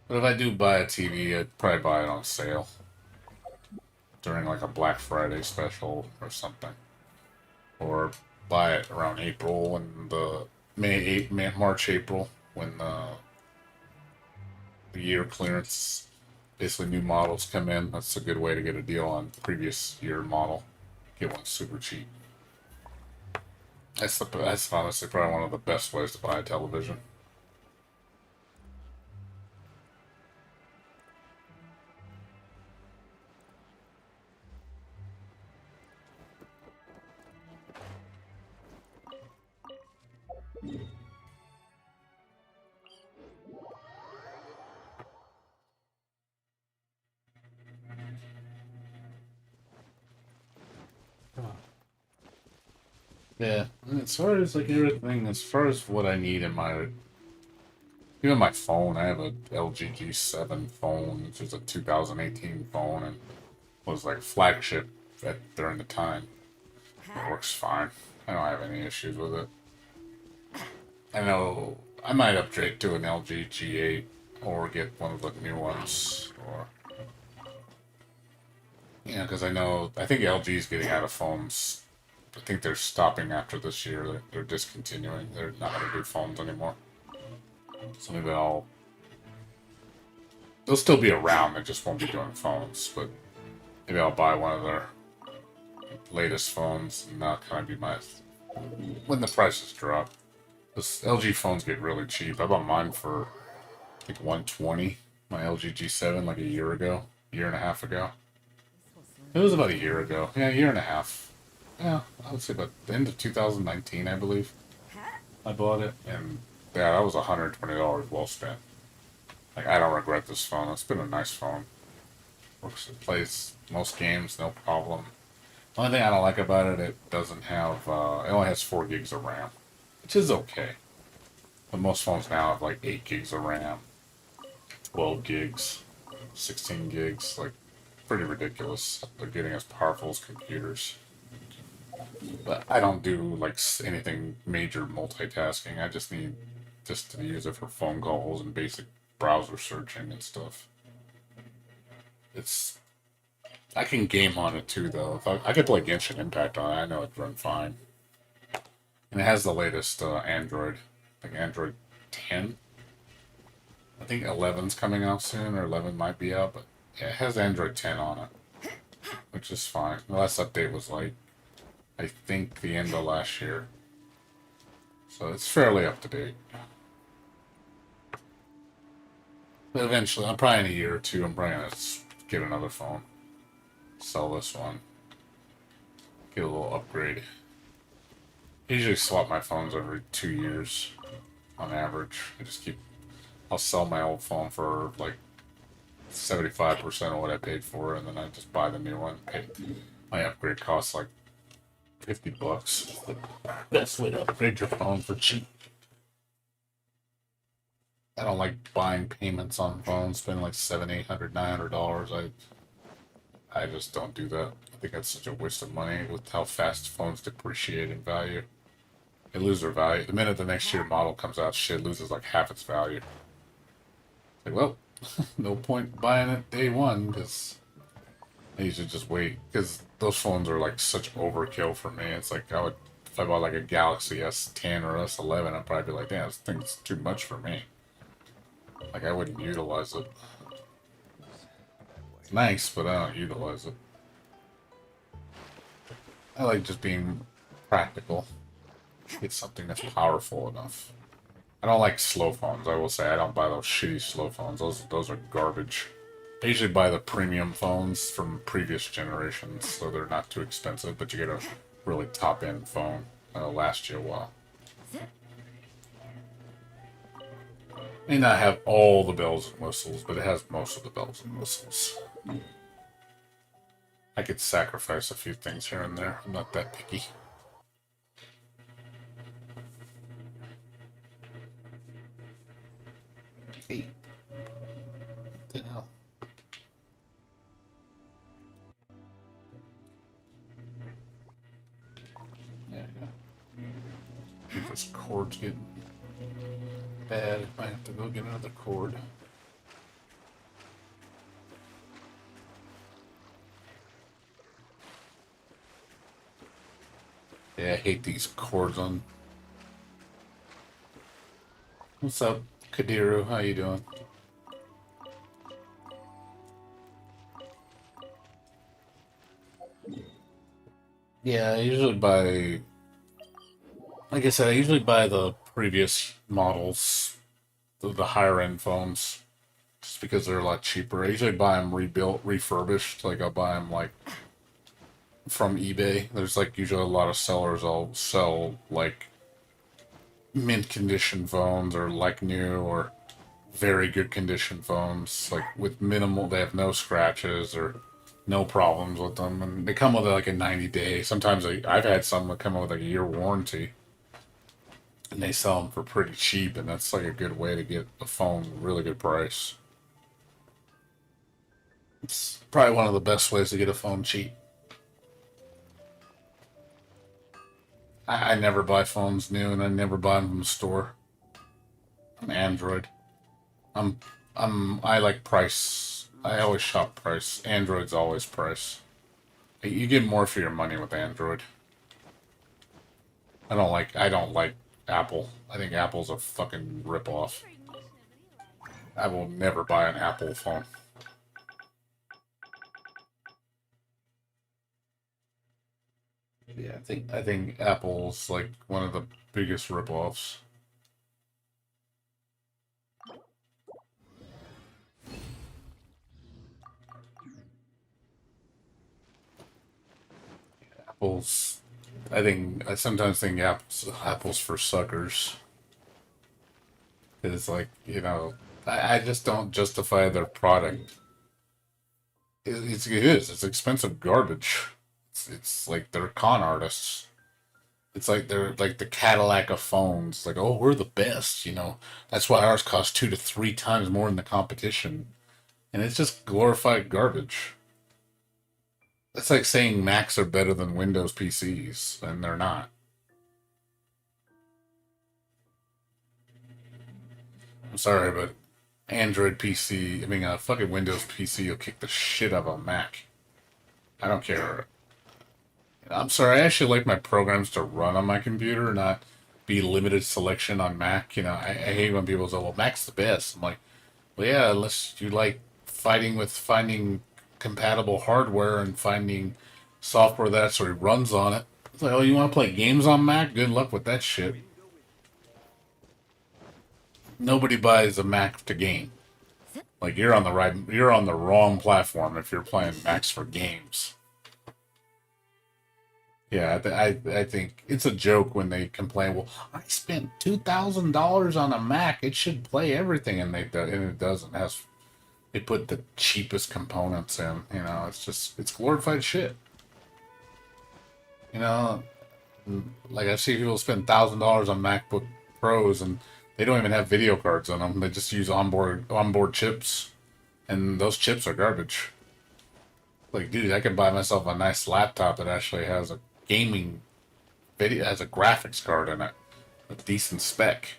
But if I do buy a TV, I'd probably buy it on sale during like a Black Friday special or something, or buy it around April when the March, April when the year clearance, basically new models come in. That's a good way to get a deal on previous year model. Get one super cheap. That's honestly probably one of the best ways to buy a television. Yeah, and as far as like everything, as far as what I need in even my phone, I have a LG G7 phone, which is a 2018 phone, and was like flagship during the time. It works fine. I don't have any issues with it. I know I might upgrade to an LG G8 or get one of the new ones, or because I think LG is getting out of phones. I think they're stopping after this year. They're discontinuing. They're not going to do phones anymore. So maybe they'll still be around. They just won't be doing phones. But maybe I'll buy one of their latest phones, and that'll kind of be when the prices drop. This LG phones get really cheap. I bought mine for I think 120. My LG G7 like a year and a half ago. It was about a year ago. Yeah, a year and a half. Yeah, I would say about the end of 2019, I believe. I bought it, and yeah, that was $120 well spent. Like, I don't regret this phone. It's been a nice phone Works, it plays most games, no problem. The only thing I don't like about it, it doesn't have, it only has 4 gigs of RAM, which is okay. But most phones now have like 8 gigs of RAM, 12 gigs, 16 gigs, like pretty ridiculous. They're getting as powerful as computers. But I don't do like anything major multitasking. I just need just to use it for phone calls and basic browser searching and stuff. It's I can game on it too though. If I could play Genshin Impact on it, I know it'd run fine. And it has the latest Android, like Android 10. I think 11's coming out soon, or 11 might be out, but yeah, it has Android 10 on it, which is fine. The last update was like, I think the end of last year. So it's fairly up to date. But eventually, I'm probably in a year or two, I'm probably going to get another phone. Sell this one. Get a little upgrade. I usually swap my phones every 2 years on average. I'll sell my old phone for like 75% of what I paid for it, and then I just buy the new one. My upgrade costs like $50. The best way to upgrade your phone for cheap. I don't like buying payments on phones, spending like $700, $800, $900. I just don't do that. I think that's such a waste of money with how fast phones depreciate in value. They lose their value. The minute the next year model comes out, shit loses like half its value. Like, well, no point buying it day one, because I usually just wait. Because those phones are like such overkill for me. It's like if I bought like a Galaxy S10 or S11, I'd probably be like, damn, this thing's too much for me. Like, I wouldn't utilize it. It's nice, but I don't utilize it. I like just being practical. Get something that's powerful enough. I don't like slow phones. I will say I don't buy those shitty slow phones. Those are garbage. I usually buy the premium phones from previous generations, so they're not too expensive, but you get a really top-end phone that'll last you a while. May not have all the bells and whistles, but it has most of the bells and whistles. I could sacrifice a few things here and there. I'm not that picky. Hey. What the hell? Yeah, yeah. I think this cord's getting bad. I might have to go get another cord. Yeah, I hate these cords on. What's up, Kadiru? How you doing? Yeah, I usually buy. Like I said, I usually buy the previous models, the higher end phones, just because they're a lot cheaper. I usually buy them rebuilt, refurbished. Like I'll buy them like from eBay. There's like usually a lot of sellers I'll sell like mint condition phones or like new or very good condition phones, like with minimal. They have no scratches or no problems with them, and they come with like a 90-day. Sometimes I've had some that come with like a year warranty. And they sell them for pretty cheap, and that's like a good way to get a phone at a really good price. It's probably one of the best ways to get a phone cheap. I never buy phones new, and I never buy them from the store. I'm Android. I'm I like price. I always shop price. Android's always price. You get more for your money with Android. I don't like Apple. I think Apple's a fucking ripoff. I will never buy an Apple phone. Yeah, I think Apple's like one of the biggest ripoffs. Apple's I sometimes think Apple's for suckers. It's like, I just don't justify their product. it is. It's expensive garbage. It's like they're con artists. It's like they're like the Cadillac of phones. Like, oh, we're the best, you know. That's why ours costs 2 to 3 times more than the competition. And it's just glorified garbage. That's like saying Macs are better than Windows PCs, and they're not. I'm sorry, but Android PC, I mean, a fucking Windows PC will kick the shit out of a Mac. I don't care. I'm sorry, I actually like my programs to run on my computer, not be limited selection on Mac. You know, I hate when people say, well, Mac's the best. I'm like, well, yeah, unless you like fighting with finding compatible hardware and finding software that actually runs on it. It's like, oh, you want to play games on Mac? Good luck with that shit. Nobody buys a Mac to game. Like you're on the wrong platform if you're playing Macs for games. Yeah, I think it's a joke when they complain. Well, I spent $2,000 on a Mac. It should play everything, and it doesn't. They put the cheapest components in. You know, it's glorified shit. You know, like I see people spend $1,000 on MacBook Pros, and they don't even have video cards on them. They just use onboard chips, and those chips are garbage. Like, dude, I could buy myself a nice laptop that actually has a gaming video, has a graphics card in it, a decent spec,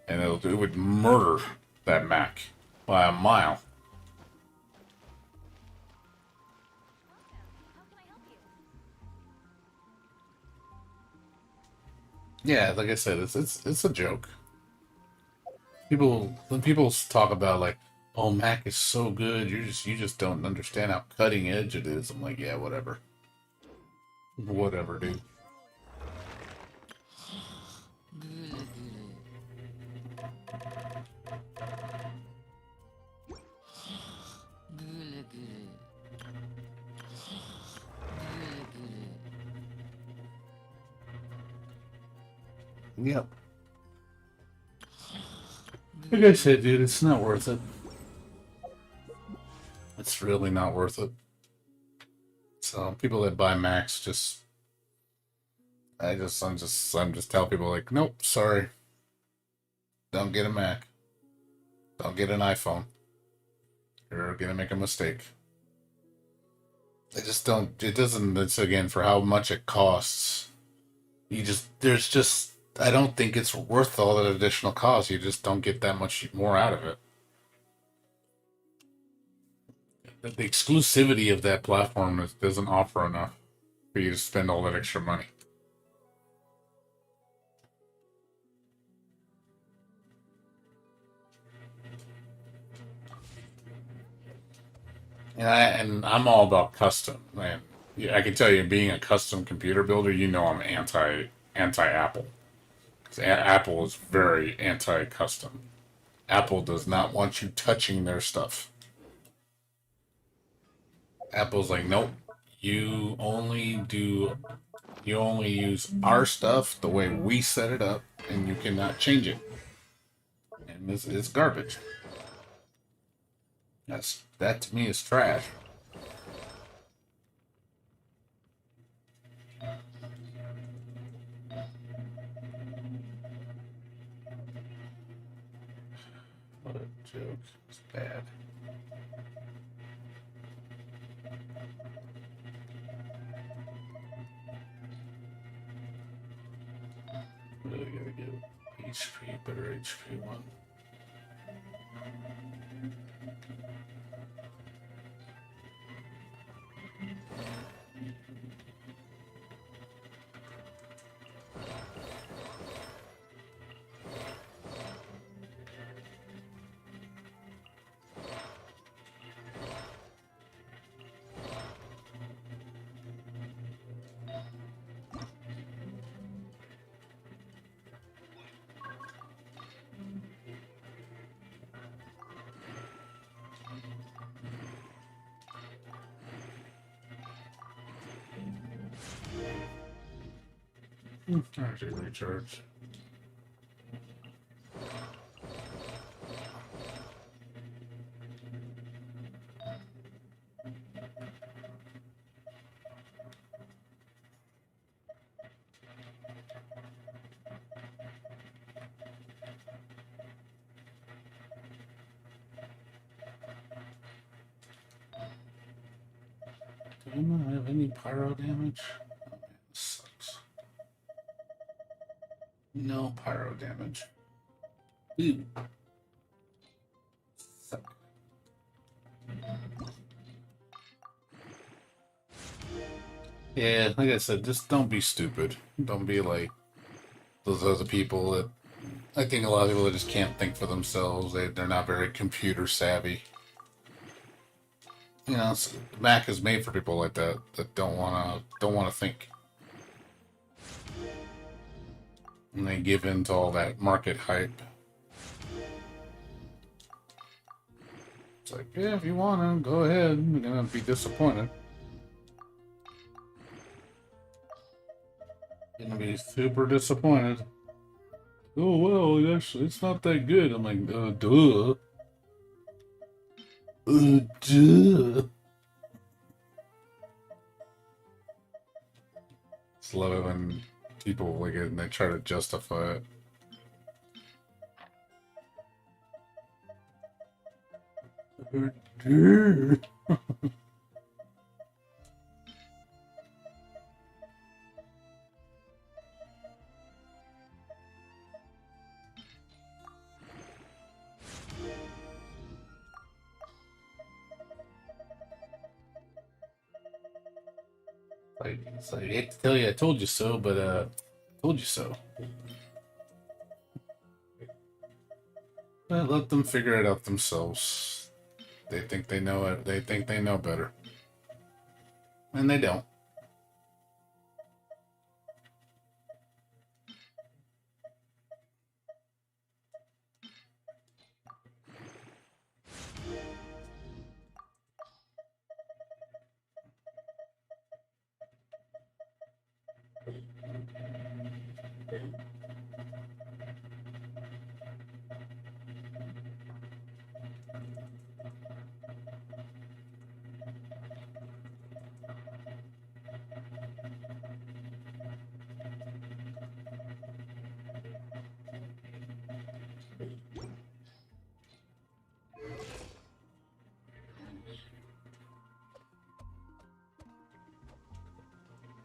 and it would murder that Mac by a mile. Yeah, like I said, it's a joke. When people talk about like, oh, Mac is so good, you just don't understand how cutting edge it is. I'm like, yeah, whatever, whatever, dude. Yep. Like I said, dude, it's not worth it. It's really not worth it. So people that buy Macs I'm just tell people like, nope, sorry, don't get a Mac, don't get an iPhone. You're gonna make a mistake. They just don't. It doesn't. It's again for how much it costs. There's just. I don't think it's worth all that additional cost. You just don't get that much more out of it. The exclusivity of that platform doesn't offer enough for you to spend all that extra money. And I'm all about custom, man. Yeah, I can tell you, being a custom computer builder, you know I'm anti Apple. Apple is very anti custom. Apple does not want you touching their stuff. Apple's like, nope. You only do you only use our stuff the way we set it up, and you cannot change it. And it's garbage. That to me is trash. What a joke. It's bad. Really gotta get HP, better HP one. Actually, recharge. Do I not have any pyro damage? Oh, man, this sucks. No pyro damage. Ooh. Suck. Yeah, like I said, just don't be stupid. Don't be like those other people that I think a lot of people that just can't think for themselves. They're not very computer savvy. You know, Mac is made for people like that that don't wanna think, and they give in to all that market hype. It's like, yeah, if you want to, go ahead. You're gonna be disappointed. You're gonna be super disappointed. Oh well, actually, it's not that good. I'm like, duh, duh. It's love it when people like it and they try to justify it. Duh. I hate to tell you, I told you so, but told you so. But let them figure it out themselves. They think they know it. They think they know better, and they don't.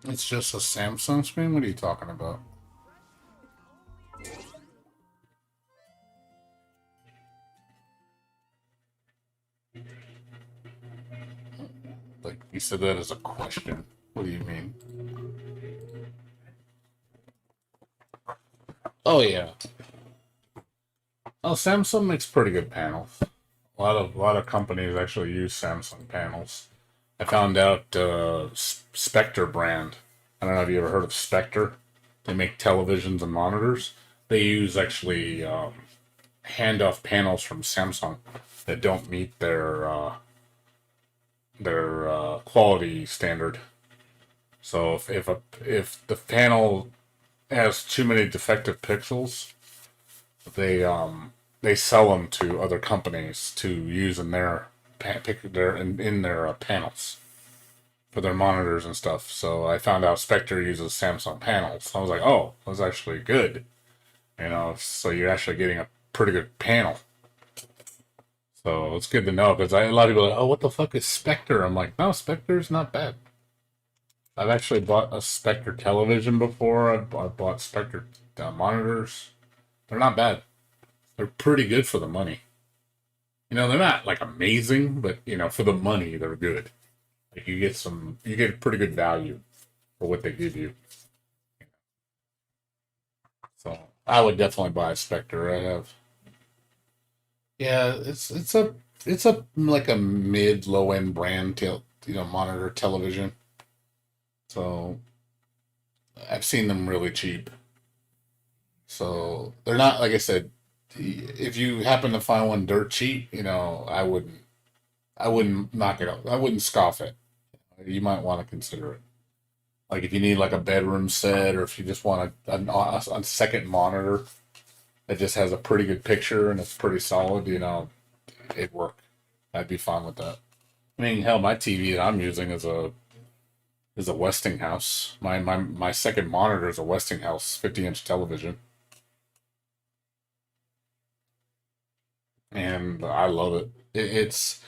It's just a Samsung screen. What are you talking about? Like you said that as a question. What do you mean? Oh yeah. Oh, Samsung makes pretty good panels. A lot of companies actually use Samsung panels. I found out Spectre brand. I don't know if you ever heard of Spectre. They make televisions and monitors. They use actually handoff panels from Samsung that don't meet their quality standard. So if the panel has too many defective pixels, they sell them to other companies to use in their panels for their monitors and stuff. So I found out Spectre uses Samsung panels. I was like, oh, that's actually good. You know, so you're actually getting a pretty good panel. So it's good to know because a lot of people are like, oh, what the fuck is Spectre? I'm like, no, Spectre's not bad. I've actually bought a Spectre television before. I bought Spectre monitors. They're not bad. They're pretty good for the money. You know, they're not like amazing, but you know, for the money, they're good. Like you get pretty good value for what they give you. So I would definitely buy a Spectre. I have, yeah, it's a like a mid low end brand, monitor television. So I've seen them really cheap. So they're not like I said. If you happen to find one dirt cheap, I wouldn't knock it up. I wouldn't scoff it. You might want to consider it. Like if you need like a bedroom set, or if you just want a second monitor that just has a pretty good picture and it's pretty solid, it'd work. I'd be fine with that. I mean, hell, my TV that I'm using is a Westinghouse. My second monitor is a Westinghouse 50-inch television, and I love it. It's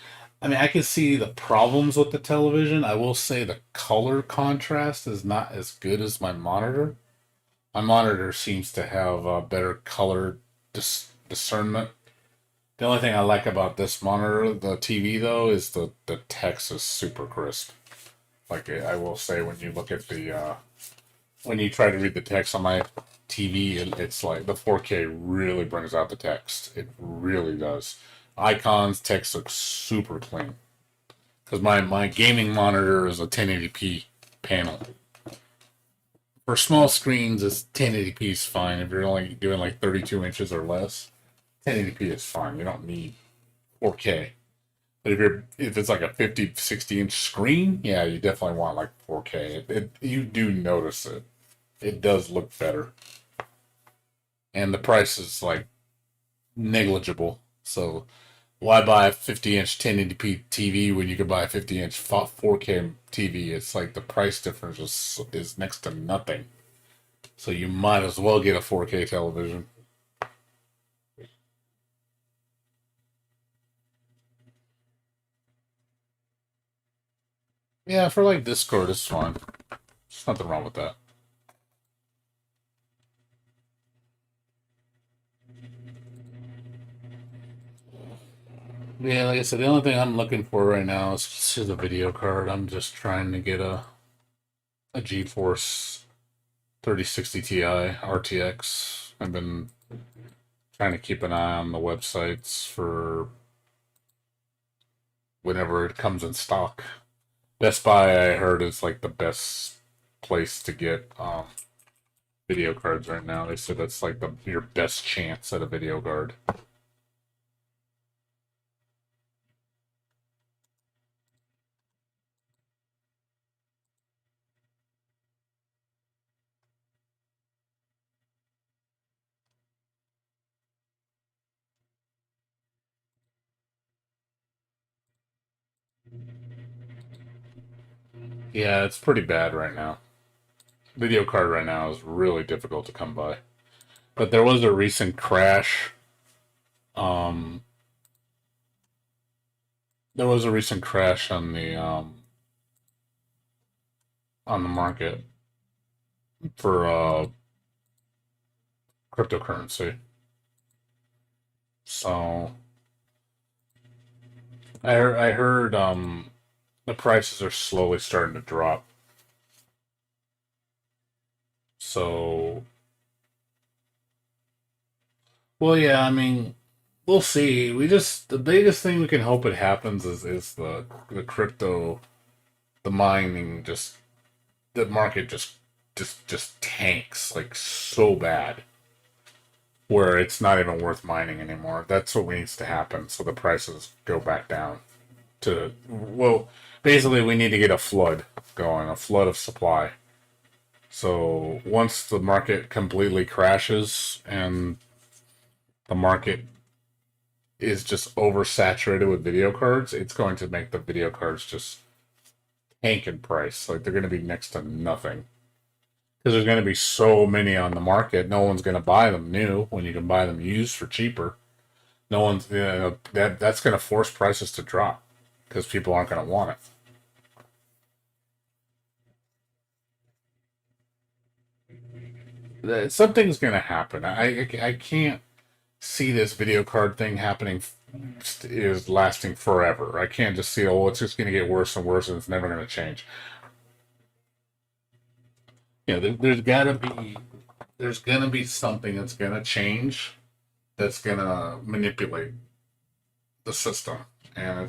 I mean, I can see the problems with the television. I will say the color contrast is not as good as my monitor. My monitor seems to have better color discernment. The only thing I like about this monitor, the TV though, is the text is super crisp. Like I will say, when you look at the when you try to read the text on my TV, it's like the 4K really brings out the text. It really does. Icons, text looks super clean. Because my gaming monitor is a 1080p panel. For small screens, 1080p is fine. If you're only doing like 32 inches or less, 1080p is fine. You don't need 4K. But if it's like a 50, 60 inch screen, yeah, you definitely want like 4K. You do notice it. It does look better. And the price is like negligible. So why buy a 50-inch 1080p TV when you could buy a 50-inch 4K TV? It's like the price difference is next to nothing. So you might as well get a 4K television. Yeah, for like Discord, it's fine. There's nothing wrong with that. Yeah, like I said, the only thing I'm looking for right now is a video card. I'm just trying to get a GeForce 3060 Ti RTX. I've been trying to keep an eye on the websites for whenever it comes in stock. Best Buy, I heard, is like the best place to get video cards right now. They said that's like your best chance at a video card. Yeah, it's pretty bad right now. Video card right now is really difficult to come by. But there was a recent crash. Um, there was a recent crash on the market for cryptocurrency. So I heard the prices are slowly starting to drop. So well, yeah, I mean, we'll see. The biggest thing we can hope it happens is the crypto, the mining, just the market just tanks like so bad where it's not even worth mining anymore. That's what needs to happen so the prices go back down to, well, basically we need to get a flood going, a flood of supply. So once the market completely crashes and the market is just oversaturated with video cards, it's going to make the video cards just tank in price. Like they're going to be next to nothing because there's going to be so many on the market. No one's going to buy them new when you can buy them used for cheaper. No one's, that's going to force prices to drop because people aren't going to want it. Something's going to happen. I can't see this video card thing happening is lasting forever. I can't just see, oh, it's just going to get worse and worse and it's never going to change. There's gonna be something that's gonna change, that's gonna manipulate the system, and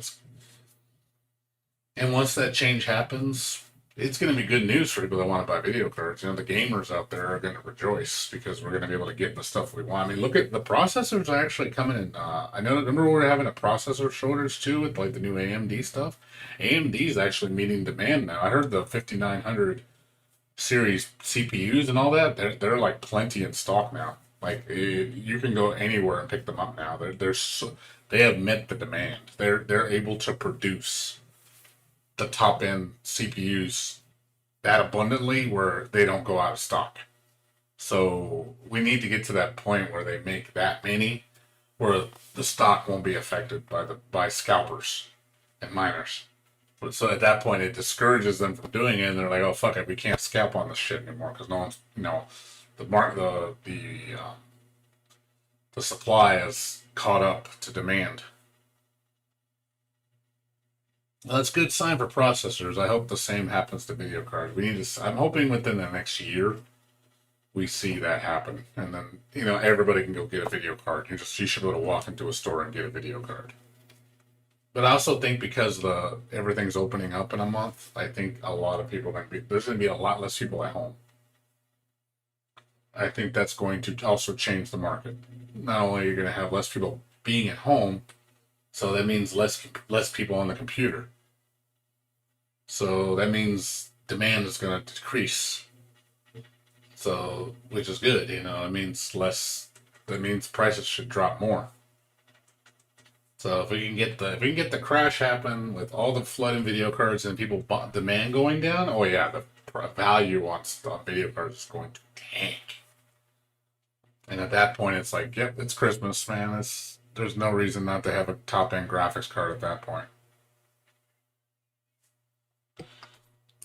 once that change happens, it's gonna be good news for people that want to buy video cards. The gamers out there are gonna rejoice because we're gonna be able to get the stuff we want. I mean, look at the processors are actually coming in. I know. Remember, we were having a processor shortage too with like the new AMD stuff. AMD is actually meeting demand now. I heard the 5900 series CPUs and all that, they're like plenty in stock now. Like you can go anywhere and pick them up now. They have met the demand. They're able to produce the top end CPUs that abundantly where they don't go out of stock. So we need to get to that point where they make that many where the stock won't be affected by scalpers. and miners. So at that point, it discourages them from doing it, and they're like, "Oh fuck it, we can't scalp on this shit anymore because no one's, the supply has caught up to demand." Well, that's a good sign for processors. I hope the same happens to video cards. We need to. I'm hoping within the next year we see that happen, and then everybody can go get a video card. You should be able to walk into a store and get a video card. But I also think because the everything's opening up in a month, I think a lot of people there's going to be a lot less people at home. I think that's going to also change the market. Not only are you going to have less people being at home, so that means less people on the computer. So that means demand is going to decrease. So, which is good, it means less. That means prices should drop more. So if we can get the crash happen with all the flood in video cards and people demand going down, oh yeah, the value on stuff video cards is going to tank. And at that point, it's like, yep, it's Christmas, man. There's no reason not to have a top end graphics card at that point.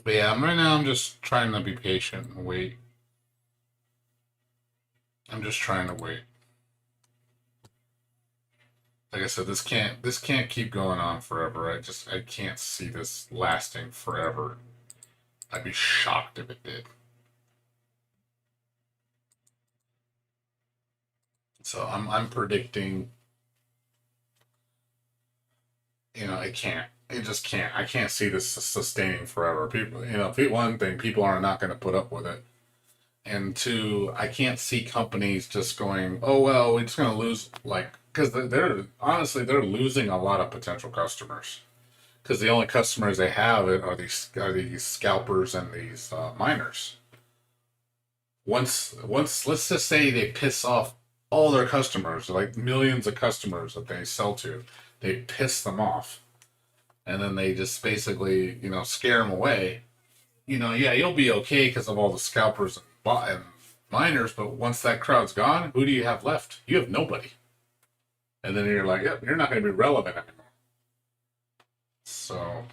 But yeah, right now I'm just trying to be patient and wait. I'm just trying to wait. Like I said, this can't keep going on forever. I can't see this lasting forever. I'd be shocked if it did. So I'm predicting, it can't. It just can't. I can't see this sustaining forever. People, one thing, people are not going to put up with it. And two, I can't see companies just going, oh well, we're just going to lose, because they're honestly they're losing a lot of potential customers because the only customers they have are these scalpers and these miners. Once let's just say they piss off all their customers, like millions of customers that they sell to, they piss them off, and then they just basically scare them away. Yeah, you'll be okay because of all the scalpers and miners, but once that crowd's gone, who do you have left? You have nobody. And then you're like, yep, you're not going to be relevant anymore. So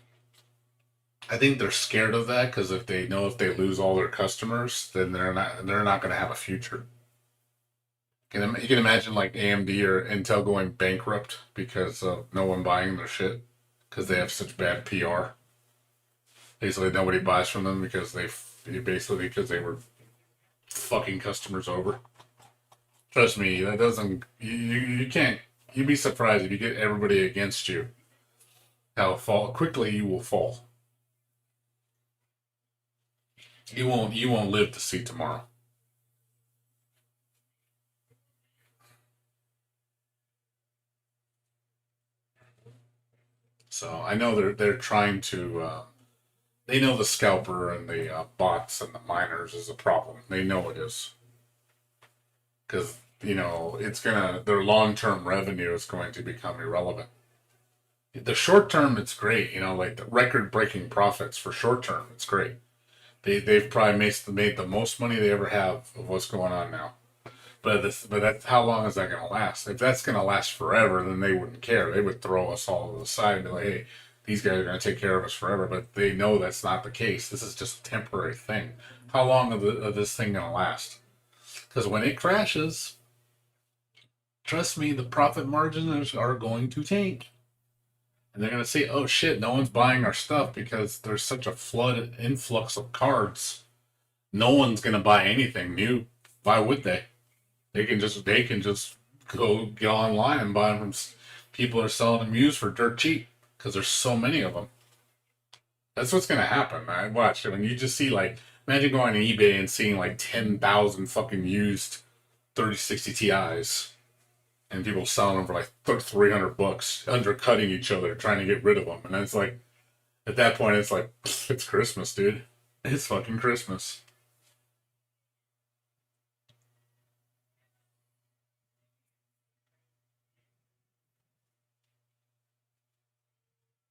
I think they're scared of that because if they lose all their customers, then they're not going to have a future. You can imagine like AMD or Intel going bankrupt because of no one buying their shit because they have such bad PR. Basically, nobody buys from them because they were fucking customers over. Trust me, that doesn't. You can't. You'd be surprised if you get everybody against you. How quickly you will fall. You won't live to see tomorrow. So I know they're trying to. They know the scalper and the bots and the miners is a problem. They know it is because it's their long term revenue is going to become irrelevant. The short term, it's great. Like the record breaking profits for short term, it's great. They've probably made the most money they ever have of what's going on now. But that's how long is that going to last? If that's going to last forever, then they wouldn't care. They would throw us all to the side and be like, hey, these guys are going to take care of us forever. But they know that's not the case. This is just a temporary thing. How long is this thing going to last? Because when it crashes, trust me, the profit margins are going to tank. And they're going to say, oh shit, no one's buying our stuff because there's such a flood influx of cards. No one's going to buy anything new. Why would they? They can just go online and buy them from people are selling them used for dirt cheap because there's so many of them. That's what's going to happen, man. Watch. When you just see imagine going on eBay and seeing 10,000 fucking used 3060 Ti's. And people selling them for $300, undercutting each other, trying to get rid of them. And it's like, at that point, it's like, it's Christmas, dude. It's fucking Christmas.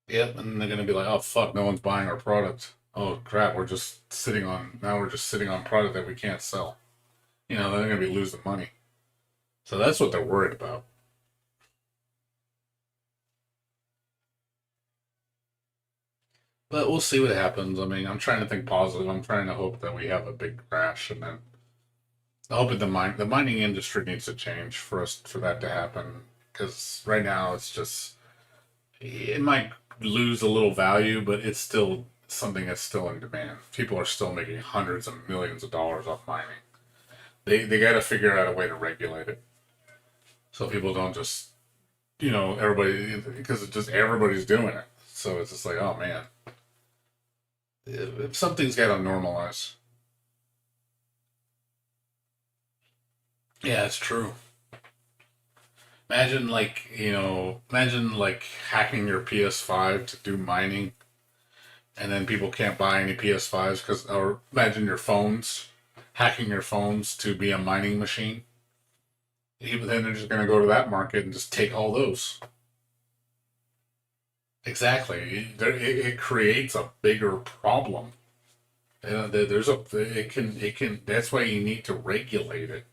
Yep, and they're gonna be like, oh fuck, no one's buying our product. Oh crap, we're just sitting on product that we can't sell. They're gonna be losing money. So that's what they're worried about. But we'll see what happens. I mean, I'm trying to think positive. I'm trying to hope that we have a big crash, and then I hope that the mining industry needs to change for that to happen. Because right now it's just it might lose a little value, but it's still something that's still in demand. People are still making hundreds of millions of dollars off mining. They got to figure out a way to regulate it so people don't just everybody because it's just everybody's doing it. So it's just like oh man, if something's got to normalize. Yeah, it's true. Imagine like hacking your PS5 to do mining, and then people can't buy any PS5s or imagine your phones, hacking your phones to be a mining machine. Even then, they're just going to go to that market and just take all those. Exactly, it creates a bigger problem. It can. That's why you need to regulate it.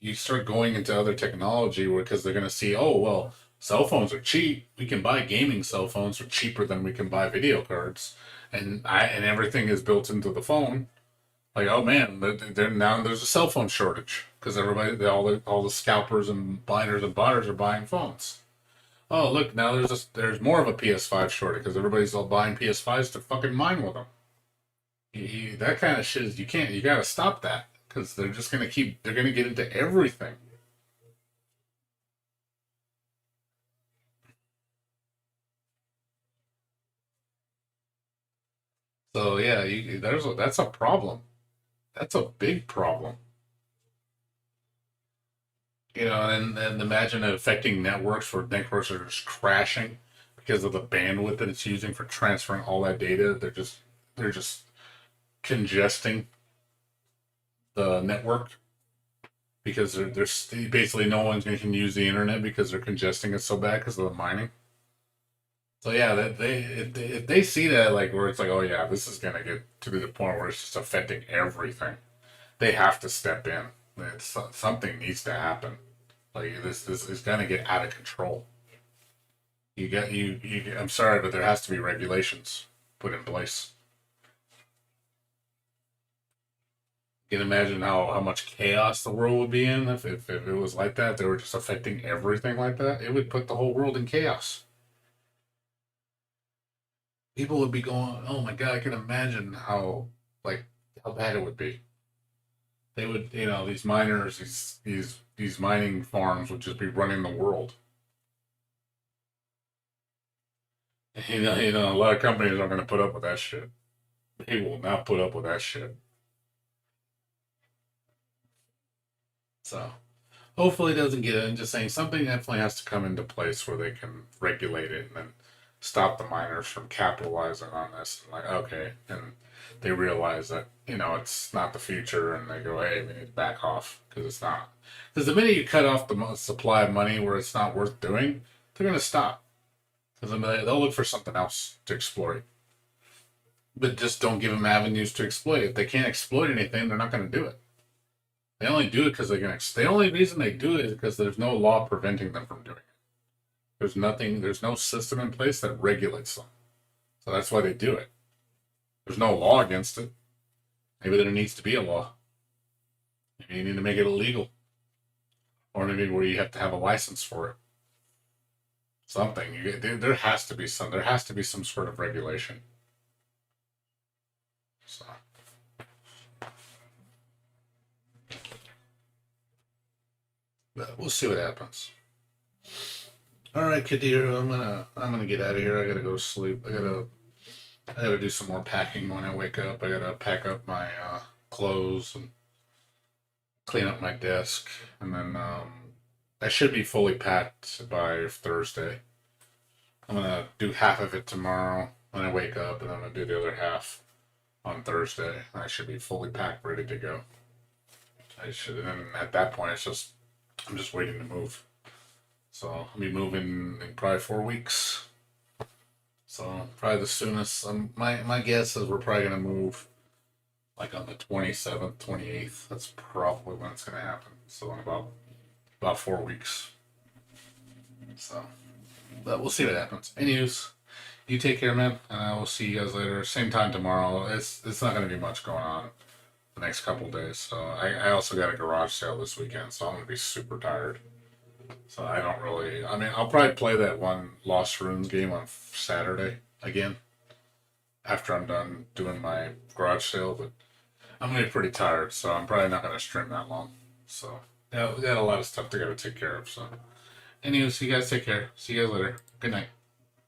You start going into other technology because they're going to see, oh well, cell phones are cheap. We can buy gaming cell phones for cheaper than we can buy video cards, and everything is built into the phone. Like, oh man, now there's a cell phone shortage because all the scalpers and binders and botters are buying phones. Oh look, now there's more of a PS5 shortage because everybody's all buying PS5s to fucking mine with them. That kind of shit is you gotta stop that because they're gonna get into everything. So yeah, that's a problem. That's a big problem. And imagine it affecting networks where networks are just crashing because of the bandwidth that it's using for transferring all that data. They're just congesting the network because there's basically no one's going to use the internet because they're congesting it so bad because of the mining. So yeah, that if they see that like where it's like, oh yeah, this is gonna get to the point where it's just affecting everything, they have to step in. Something needs to happen. Like this is gonna get out of control. I'm sorry, but there has to be regulations put in place. You can imagine how much chaos the world would be in if it was like that. They were just affecting everything like that. It would put the whole world in chaos. People would be going, "Oh my god, I can imagine how bad it would be." They would, these miners, these mining farms would just be running the world. A lot of companies aren't going to put up with that shit. They will not put up with that shit. So hopefully it doesn't get it. I'm just saying something definitely has to come into place where they can regulate it and then stop the miners from capitalizing on this. And like, okay, and they realize that it's not the future, and they go, hey, we need to back off because it's not. Because the minute you cut off the supply of money where it's not worth doing, they're gonna stop because they'll look for something else to exploit. But just don't give them avenues to exploit. If they can't exploit anything, they're not going to do it. They only do it because they're going to. The only reason they do it is because there's no law preventing them from doing it. There's nothing. There's no system in place that regulates them. So that's why they do it. There's no law against it. Maybe there needs to be a law. Maybe you need to make it illegal, or maybe where you have to have a license for it. Something. There has to be some. There has to be some sort of regulation. So. But we'll see what happens. All right, Kadir, I'm gonna get out of here. I gotta go to sleep. I gotta do some more packing when I wake up. I gotta pack up my clothes and clean up my desk, and then I should be fully packed by Thursday. I'm gonna do half of it tomorrow when I wake up, and I'm gonna do the other half on Thursday. I should be fully packed, ready to go. I should, and at that point, I'm just waiting to move. So I'll be moving in probably 4 weeks. So probably the soonest. My guess is we're probably gonna move like on the 27th, 28th. That's probably when it's gonna happen. So in about 4 weeks. So, but we'll see what happens. Anyways, You take care, man, and I will see you guys later. Same time tomorrow. It's not going to be much going on the next couple days. So I also got a garage sale this weekend, so I'm going to be super tired. So I don't really. I mean, I'll probably play that one Lost Runes game on Saturday again after I'm done doing my garage sale, but I'm gonna be pretty tired, so I'm probably not gonna stream that long. So yeah, we got a lot of stuff to go take care of. So, anyways, you guys take care. See you guys later. Good night.